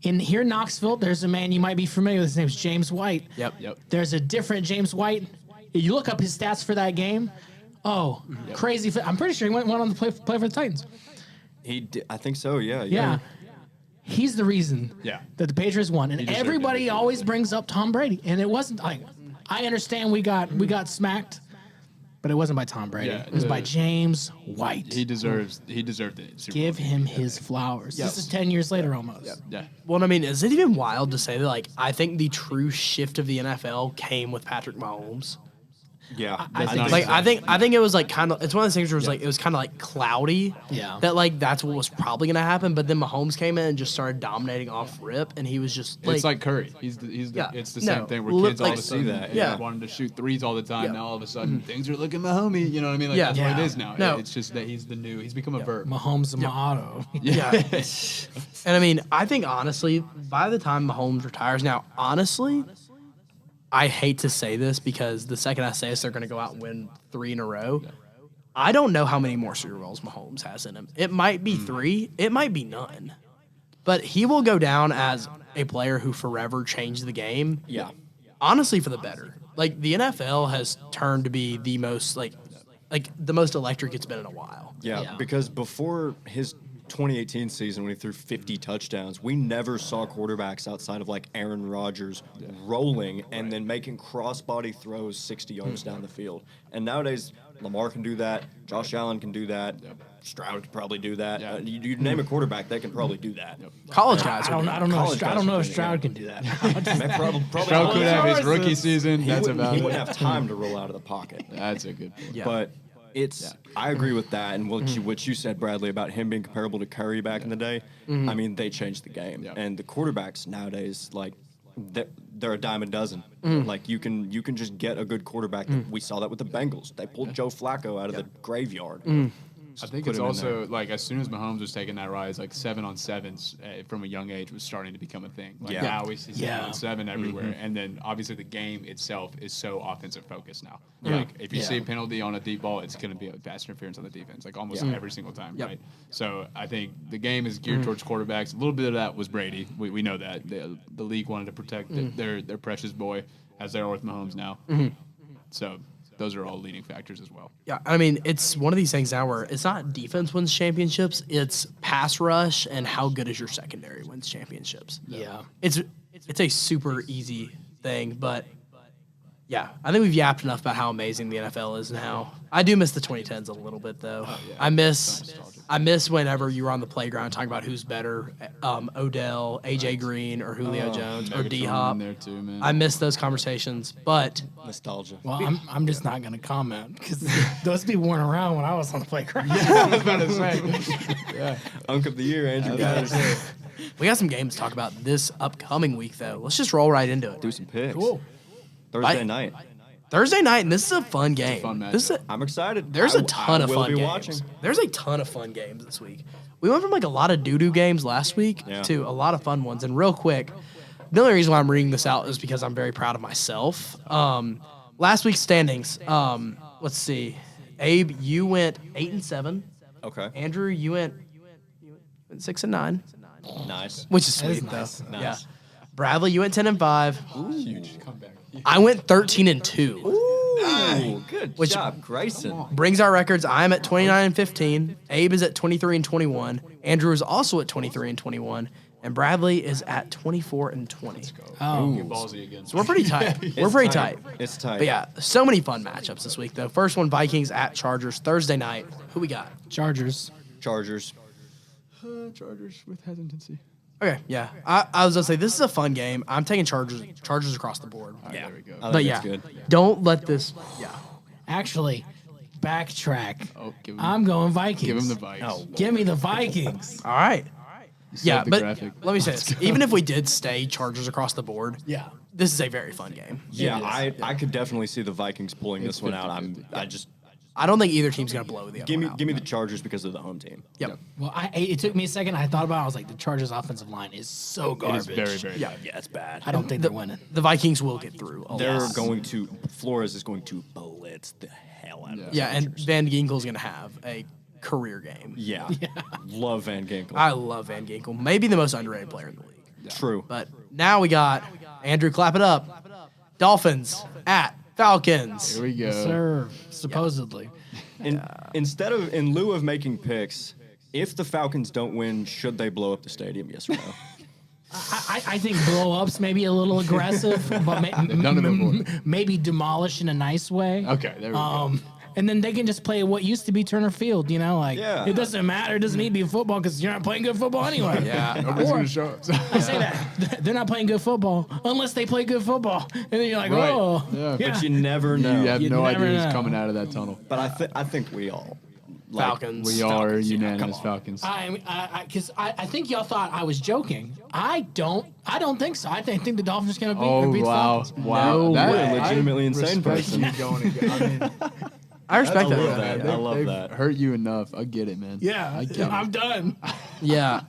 in here in Knoxville, there's a man you might be familiar with. His name's James White. Yep. There's a different James White. You look up his stats for that game. Oh, crazy! I'm pretty sure he went on to play for the Titans. He did, I think so, yeah. Yeah. He's the reason Yeah. that the Patriots won. And deserved it. everybody always brings up Tom Brady. And it wasn't like I understand we got smacked, but it wasn't by Tom Brady. Yeah, It was by James White. He deserved it. Super Give Bowl. him his flowers. This is 10 years later almost. Yeah. Well, I mean, is it even wild to say that like I think the true shift of the NFL came with Patrick Mahomes? Yeah. I think not Like exactly. I think it was like kind of it's one of those things where it was like it was kind of like cloudy. Yeah. That like that's what was probably gonna happen, but then Mahomes came in and just started dominating off rip, and he was just like, It's like Curry. He's the Yeah. it's the No, same thing where li- kids all like- of a sudden see that, yeah. wanted to shoot threes all the time. Yeah. Now all of a sudden things are looking Mahomey. You know what I mean? Like Yeah. that's what Yeah. it is now. No. It's just that he's become a verb. Mahomes and Motto. yeah. And I mean, I think honestly, by the time Mahomes retires, now honestly, I hate to say this because the second I say this, they're gonna go out and win 3 in a row. I don't know how many more Super Bowls Mahomes has in him. It might be 3, it might be none. But he will go down as a player who forever changed the game. Yeah. Honestly, for the better. Like the NFL has turned to be the most like the most electric it's been in a while. Yeah, Yeah. because before his 2018 season when he threw 50 touchdowns, we never saw quarterbacks outside of like Aaron Rodgers rolling and then making crossbody throws 60 yards down the field. And nowadays, Lamar can do that. Josh Allen can do that. Stroud could probably do that. Yeah. You name a quarterback, they can probably do that. College guys I don't know. College I don't know if guys Stroud can do that. They probably Stroud could have his rookie season. he That's wouldn't, about he it. wouldn't have time to roll out of the pocket. That's a good point. Yeah. But I agree with that, and what you said, Bradley, about him being comparable to Curry back in the day. I mean, they changed the game, and the quarterbacks nowadays, like, they're a dime a dozen. Like, you can just get a good quarterback. We saw that with the Bengals. They pulled Joe Flacco out of the graveyard. I think it's also like as soon as Mahomes was taking that rise, like 7-on-7s from a young age was starting to become a thing. Like now we see 7-on-7 everywhere, and then obviously the game itself is so offensive focused now. Like if you see a penalty on a deep ball, it's going to be a pass interference on the defense, like almost every single time, right? So I think the game is geared towards quarterbacks. A little bit of that was Brady. We know that the league wanted to protect their precious boy, as they are with Mahomes now. So. Those are all leading factors as well. Yeah, I mean, it's one of these things now where it's not defense wins championships, it's pass rush and how good is your secondary wins championships. Yeah. It's a super easy thing, but yeah, I think we've yapped enough about how amazing the NFL is now. I do miss the 2010s a little bit, though. I miss whenever you were on the playground talking about who's better, Odell, AJ Green, or Julio Jones, or D-Hop. There too, man. I miss those conversations, but Nostalgia. Well, I'm just not going to comment because those people weren't around when I was on the playground. I was about to say. Unk of the year, Andrew. Guys. we got some games to talk about this upcoming week, though. Let's just roll right into it. Do some picks. Cool. Thursday night. Thursday night, and this is a fun game. Fun match. This is I'm excited. There's a ton of I will fun be games. watching. There's a ton of fun games this week. We went from like a lot of doo-doo games last week Yeah. to a lot of fun ones. And real quick, the only reason why I'm reading this out is because I'm very proud of myself. Last week's standings. Let's see. Abe, you went 8-7. Okay. Andrew, you went 6-9, Nice. which is That is sweet though. nice. Nice. Yeah. Bradley, you went 10-5. Huge comeback. I went 13-2. Ooh, good job, Greyson. Brings our records. I'm at 29-15. Abe is at 23-21. Andrew is also at 23-21. And Bradley is at 24-20. Oh, You're ballsy again. So we're pretty tight. We're pretty tight. It's tight. But yeah, so many fun matchups this week, though. First one, Vikings at Chargers, Thursday night. Who we got? Chargers. Chargers. Chargers with hesitancy. Okay, yeah. I was going to say, this is a fun game. I'm taking Chargers across the board. Yeah. There we go. I think But it's yeah, good. don't let this. Yeah. Actually, backtrack. Oh, I'm going Vikings. give him the Vikes. Oh. Give me the Vikings. All right. Yeah, the but graphic. let me say this. Even if we did stay Chargers across the board, Yeah. this is a very fun game. Yeah, I could definitely see the Vikings pulling It's this one out. 50-50. I don't think either team's going to blow the other Give me one out. give me the Chargers because of the home team. Yep. Well, it took me a second. I thought about it. I was like, the Chargers' offensive line is so It garbage. is very, very Yeah. bad. Yeah, it's bad. I don't think they're winning. The Vikings will get through. They're going to Flores is going to blitz the hell out of them. Yeah, and Van Ginkel's going to have a career game. Yeah. Love Van Ginkel. I love Van Ginkel. Maybe the most underrated player in the league. True. But now we got Andrew, clap it up. Dolphins at Falcons. Here we go. Sir, supposedly. In lieu of making picks, if the Falcons don't win, should they blow up the stadium? Yes or no? I think blow ups may be a little aggressive, but done it before. maybe demolish in a nice way. Okay, there we go. And then they can just play what used to be Turner Field, like Yeah. it doesn't matter. It doesn't need to be football because you're not playing good football anyway. Yeah. Nobody's going to show up. I say that. They're not playing good football unless they play good football. And then you're like, Right. oh. Yeah. But you never know. You have You no never idea who's know. coming out of that tunnel. But I think we all like, Falcons. We are Falcons, yeah, unanimous come on. Falcons. Because I think y'all thought I was joking. I don't think so. I think the Dolphins are going to beat the wow. Falcons. Wow. No That- way. I Legitimately insane respect person. you going again. I mean, I respect I that. love that. I love they've that. hurt you enough. I get it, man. Yeah, I get it. I'm done. Yeah.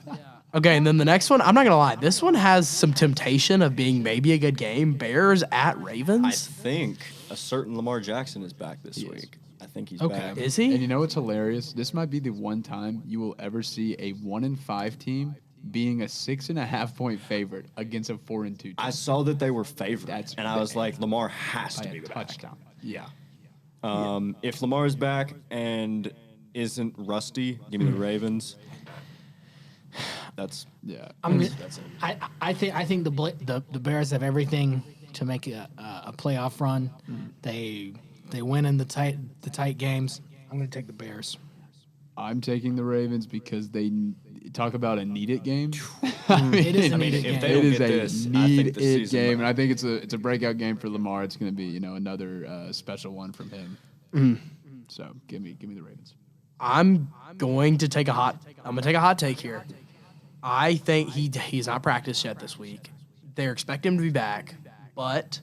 Okay, and then the next one, I'm not going to lie. This one has some temptation of being maybe a good game. Bears at I Ravens. think a certain Lamar Jackson is back this week. I think he's Okay. back. Is And he? you know what's hilarious? This might be the one time you will ever see a 1-5 team being a 6.5-point favorite against a 4-2 team. I saw that they were favored, That's and I was bad. like, Lamar has By to a be back. touchdown. Yeah. If Lamar is back and isn't rusty, give me the Ravens. That's Yeah. I think the Bears have everything to make a playoff run. They win in the tight games. I'm going to take the Bears. I'm taking the Ravens because they talk about a need it game. It is a I mean, needed if game. they It don't is get a this, I need think the it season game, might- and I think it's a breakout game for Lamar. It's going to be another special one from him. So give me the Ravens. I'm going to take a hot take here. I think he's not practiced yet this week. They're expecting him to be back, but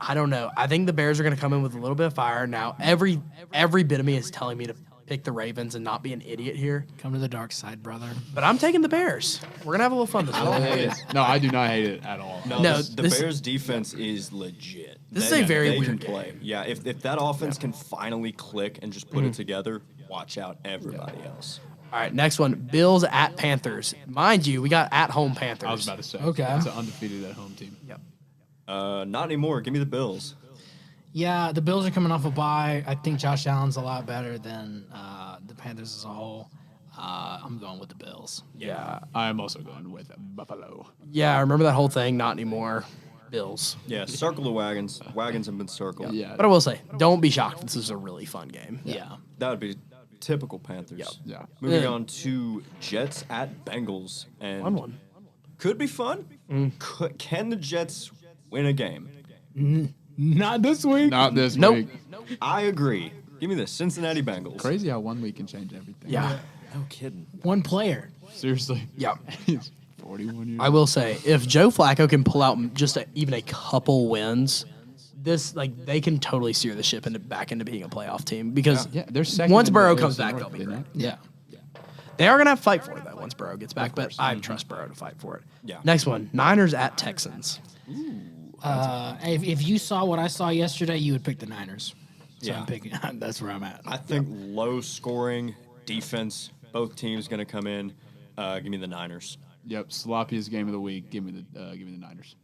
I don't know. I think the Bears are going to come in with a little bit of fire. Now, every bit of me is telling me to pick the Ravens and not be an idiot here. Come to the dark side, brother. But I'm taking the Bears. We're going to have a little fun this week. No, I do not hate it at all. No, the Bears' defense is legit. This is a very they weird can play. game. Yeah, if that offense can finally click and just put it together, watch out everybody else. All right, next one. Bills at Panthers. Mind you, we got at-home Panthers. I was about to say. Okay. It's an undefeated at home team. Yep. Not anymore. Give me the Bills. Yeah, the Bills are coming off a bye. I think Josh Allen's a lot better than the Panthers as a whole. I'm going with the Bills. Yeah. I'm also going with Buffalo. Yeah, I remember that whole thing. Not anymore. Bills. Yeah, circle the wagons. Wagons have been circled. Yeah. But I will say, don't be shocked. This is a really fun game. Yeah. That would be typical Panthers. Yeah. Moving Yeah. on to Jets at Bengals. And Fun one. could be fun. Can the Jets win a game? Not this week. Not this Nope. week. I agree. Give me the Cincinnati Bengals. Crazy how 1 week can change everything. Yeah. No kidding. One player. Seriously. Yeah. He's 41 years I will say, if Joe Flacco can pull out just even a couple wins, they can totally steer the ship back into being a playoff team because Yeah, they're second. once in the Burrow AFC comes back, North, they'll be didn't great. they? Yeah. They are gonna have to fight for it though once Burrow gets back, but I trust Burrow to fight for it. Yeah. Next one, Niners at Texans. If you saw what I saw yesterday, you would pick the Niners. So Yeah. I'm picking. That's where I'm at. I think low scoring defense. Both teams going to come in. Give me the Niners. Yep. Sloppiest game of the week. Give me the Niners.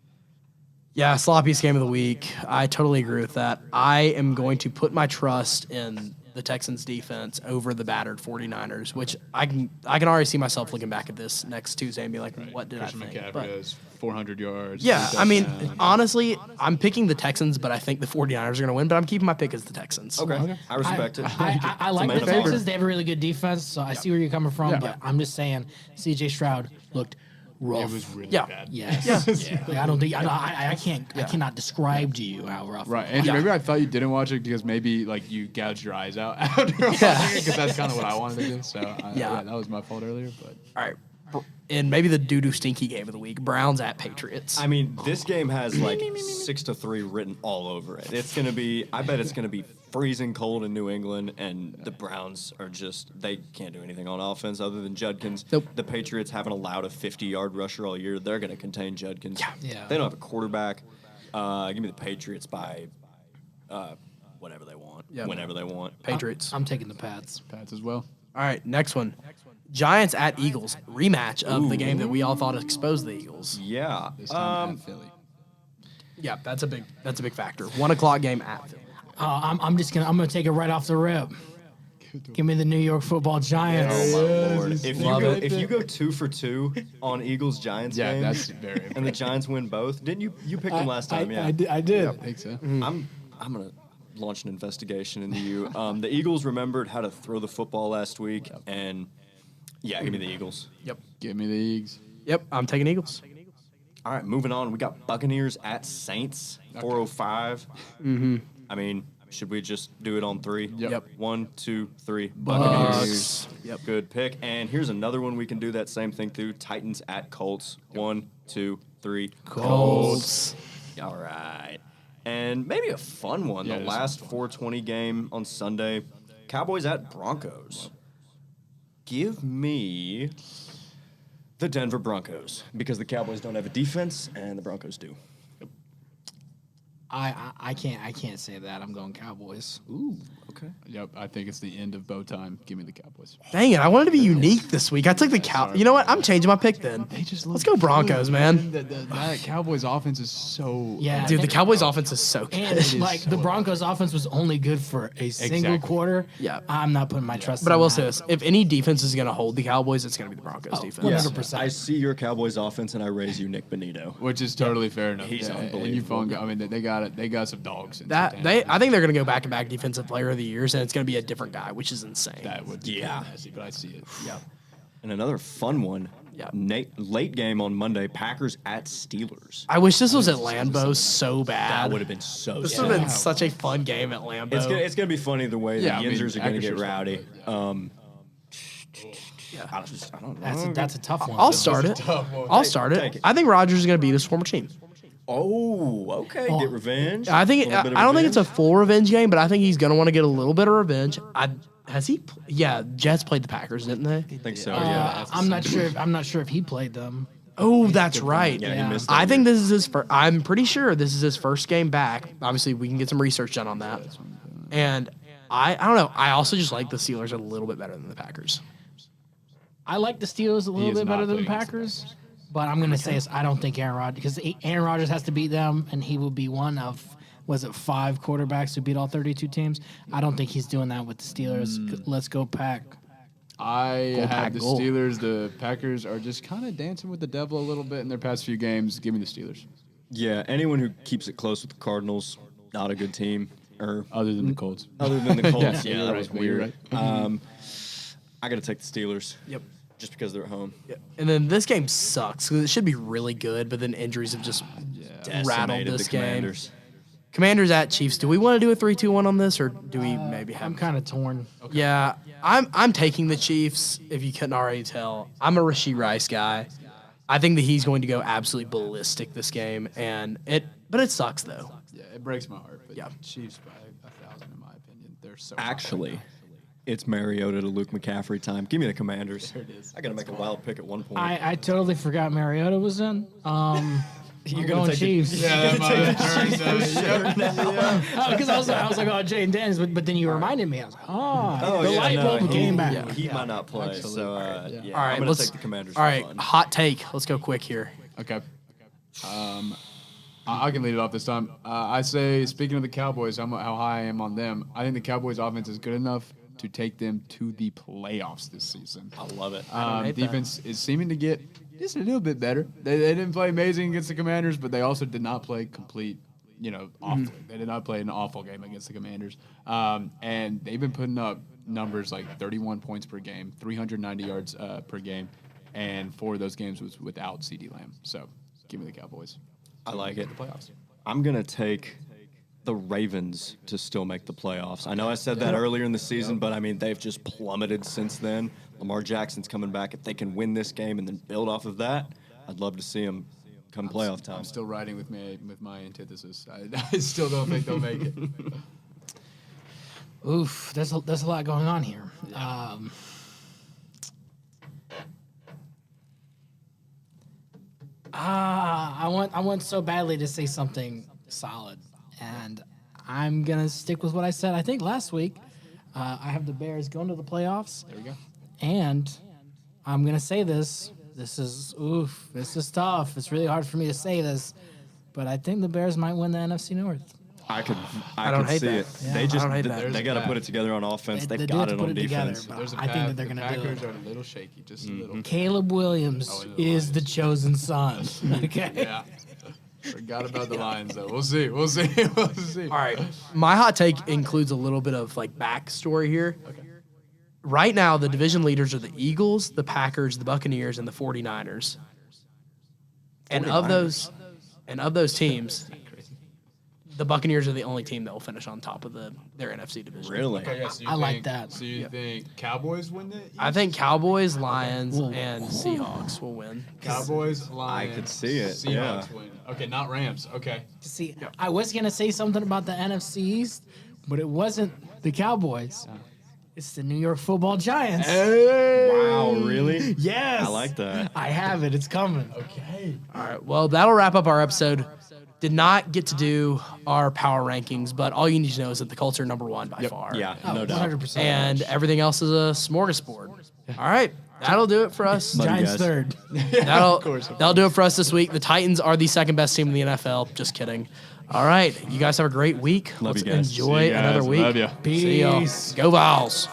Yeah, sloppiest game of the week. I totally agree with that. I am going to put my trust in the Texans defense over the battered 49ers, which I can already see myself looking back at this next Tuesday and be like, what did Christian I think? McCaffrey But, has 400 yards. yeah, two I mean, touchdowns. honestly, I'm picking the Texans, but I think the 49ers are going to win, but I'm keeping my pick as the Texans. Okay. I respect it. I like the It's a man of Texans. They have a really good defense, so I see where you're coming from. Yeah. But I'm just saying, C.J. Stroud looked rough. It was really Yeah. bad. Yes. Like, I don't think I cannot describe to you how rough. Right, it Andrew, Yeah. maybe I thought you didn't watch it because maybe like you gouged your eyes out after watching it because that's kind of what I wanted to do. So Yeah. that was my fault earlier. But All right. And maybe the doo-doo stinky game of the week, Browns at Patriots. I mean, this game has like 6-3 written all over it. It's going to be, I bet it's going to be freezing cold in New England, and the Browns are just, they can't do anything on offense other than Judkins. Nope. The Patriots haven't allowed a 50-yard rusher all year. They're going to contain Judkins. Yeah. They don't have a quarterback. Give me the Patriots by whatever they want, Yeah. whenever they want. Patriots. I'm taking the Pats. Pats as well. All right, next one. Giants at Eagles, rematch of the game that we all thought exposed the Eagles. Yeah. This time at Philly. Yeah, that's a big factor. 1 o'clock game at Philly. I'm gonna take it right off the rip. Give me the New York Football Giants. Oh, my Lord. Love it. If you go 2 for 2 on Eagles Giants Yeah, game, that's very and the Giants win both, didn't you? You picked them last time, yeah. I did. I think so. I'm gonna launch an investigation into you. The Eagles remembered how to throw the football last week, and yeah, give me the Eagles. Yep. Give me the Eagles. Yep, I'm taking Eagles. All right, moving on. We got Buccaneers at Saints, 4:05. I mean, should we just do it on 3? Yep. 1, 2, 3. Buccaneers. Yep. Good pick. And here's another one we can do that same thing through. Titans at Colts. 1, 2, 3. Colts. All right. And maybe a fun one. Yeah, The this one's last 4:20 game on Sunday. Cowboys at Broncos. Give me the Denver Broncos because the Cowboys don't have a defense and the Broncos do. I can't say that. I'm going Cowboys. Ooh, okay. Yep, I think it's the end of bow time. Give me the Cowboys. Dang it, I wanted to be unique this week. I took the Cow. You know what? I'm changing my pick then. Let's go Broncos, man. That Cowboys offense is so Yeah. Dude, the Cowboys offense is so good. And like the Broncos offense was only good for a single Exactly. quarter. Yeah. I'm not putting my trust But I in will that. say this: if any defense is going to hold the Cowboys, it's going to be the Broncos defense. 100%. I see your Cowboys offense and I raise you Nick Benito. which is totally fair enough. He's And you unbelievable. phone, I mean, they got it. They got some dogs. In That Santana. I think they're going to go back-to-back defensive player of the years, and it's going to be a different guy, which is insane. That would be Yeah. nasty, but I see it. Yep. And another fun one. Yeah. Late game on Monday, Packers at Steelers. I wish this was at Lambeau so bad. That would have been so This sick. would have been such a fun game at Lambeau. It's gonna be funny the way the Yinzers are gonna get Packers are rowdy. fun, I don't know. That's a tough one. I'll start it. I'll start Take it. it. I think Rodgers is going to beat his former team. Oh, okay. Get revenge. I think Little bit of I don't think it's a revenge? full revenge game, but I think he's going to want to get a little bit of revenge. Yeah, Jets played the Packers, didn't they? I think so. Yeah. I'm not sure. I'm not sure if he played them. Oh, that's right. Yeah, Yeah. he missed. I that think year. this is his first. I'm pretty sure this is his first game back. Obviously, we can get some research done on that. And I don't know. I also just like the Steelers a little bit better than the Packers. I like the Steelers a little is bit better not than the playing against the Packers, but I'm going to say this. I don't think Aaron Rodgers, because Aaron Rodgers has to beat them, and he will be one of, was it 5 quarterbacks who beat all 32 teams? I don't think he's doing that with the Steelers. Let's go Pack. I Pack, have the goal. Steelers. The Packers are just kind of dancing with the devil a little bit in their past few games. Give me the Steelers. Yeah, anyone who keeps it close with the Cardinals, not a good team. Or Other than the Colts. other than the Colts, Yeah, yeah, you're that right, was but you're weird. I got to take the Steelers. Yep. Just because they're at home. And then this game sucks because it should be really good, but then injuries have just rattled Decimated this the game. Commanders. Commanders at Chiefs. Do we want to do a 3-2-1 on this, or do we maybe have? I'm kind of torn. Yeah, I'm taking the Chiefs. If you couldn't already tell, I'm a Rashee Rice guy. I think that he's going to go absolutely ballistic this game, but it sucks though. Yeah, it breaks my heart. But Yeah. Chiefs by 1,000 in my opinion. They're so Actually, it's Mariota to Luke McCaffrey time. Give me the Commanders. There it is. I got to make a wild pick at one point. I totally forgot Mariota was in. You're gonna going take the- Chiefs. Yeah, that Because I was like, oh, Jay and Dennis, but then you reminded me. I was like, Oh, the yeah, light no, bulb came back. He might not play. So, All I'm right, going to let's take the Commanders. All for right, fun. hot take. Let's go quick here. Okay. I can lead it off this time. I say, speaking of the Cowboys, how high I am on them, I think the Cowboys' offense is good enough to take them to the playoffs this season. I love it. hate that. Defense is seeming to get just a little bit better. They didn't play amazing against the Commanders, but they also did not play complete, awful. They did not play an awful game against the Commanders. And they've been putting up numbers like 31 points per game, 390 yards per game, and 4 of those games was without CeeDee Lamb. So give me the Cowboys. I like it. The playoffs. I'm going to take the Ravens to still make the playoffs. I know I said that earlier in the season, but I mean, they've just plummeted since then. Lamar Jackson's coming back. If they can win this game and then build off of that, I'd love to see them come playoff time. I'm still riding with my antithesis. I still don't think they'll make it. Oof, there's a lot going on here. I want so badly to say something solid, and I'm gonna stick with what I said. I think last week, I have the Bears going to the playoffs. There we go. And I'm gonna say this. This is tough. It's really hard for me to say this, but I think the Bears might win the NFC North. I could don't could hate see that. it. Yeah, They I just don't hate that. they There's got to a put path. it together on offense. They They've do got have it to on put it together, defense. but There's a I think path. that they're The gonna do Packers it. are a little shaky, just a little. Caleb Williams the is the chosen son. Okay. Yeah. Forgot about the Lions though. We'll see. We'll see. We'll see. All right, my hot take includes a little bit of like backstory here. Right now, the division leaders are the Eagles, the Packers, the Buccaneers, and the 49ers. And of those teams, the Buccaneers are the only team that will finish on top of their NFC division. Really? Okay, yeah, so you I like think- that. So you think Cowboys win the East? I think Cowboys, Lions, and Seahawks will win. Cowboys, Lions. could see it, Seahawks yeah. win. Okay, not Rams. Okay. See, I was gonna say something about the NFC East, but it wasn't the Cowboys. It's the New York Football Giants. Wow, really? Yes. I like that. I have it. It's coming. Okay. All right, well, that'll wrap up our episode. Did not get to do our power rankings, but all you need to know is that the Colts are number 1 by far. Yeah, Oh, no doubt. 100%. And everything else is a smorgasbord. All right, that'll do it for us. Love you Giants guys. third. That'll do it for us this week. The Titans are the second best team in the NFL. Just kidding. All right, you guys have a great week. Love Let's you guys. enjoy See you guys. another week. Love ya. See y'all. Peace. Go Vols.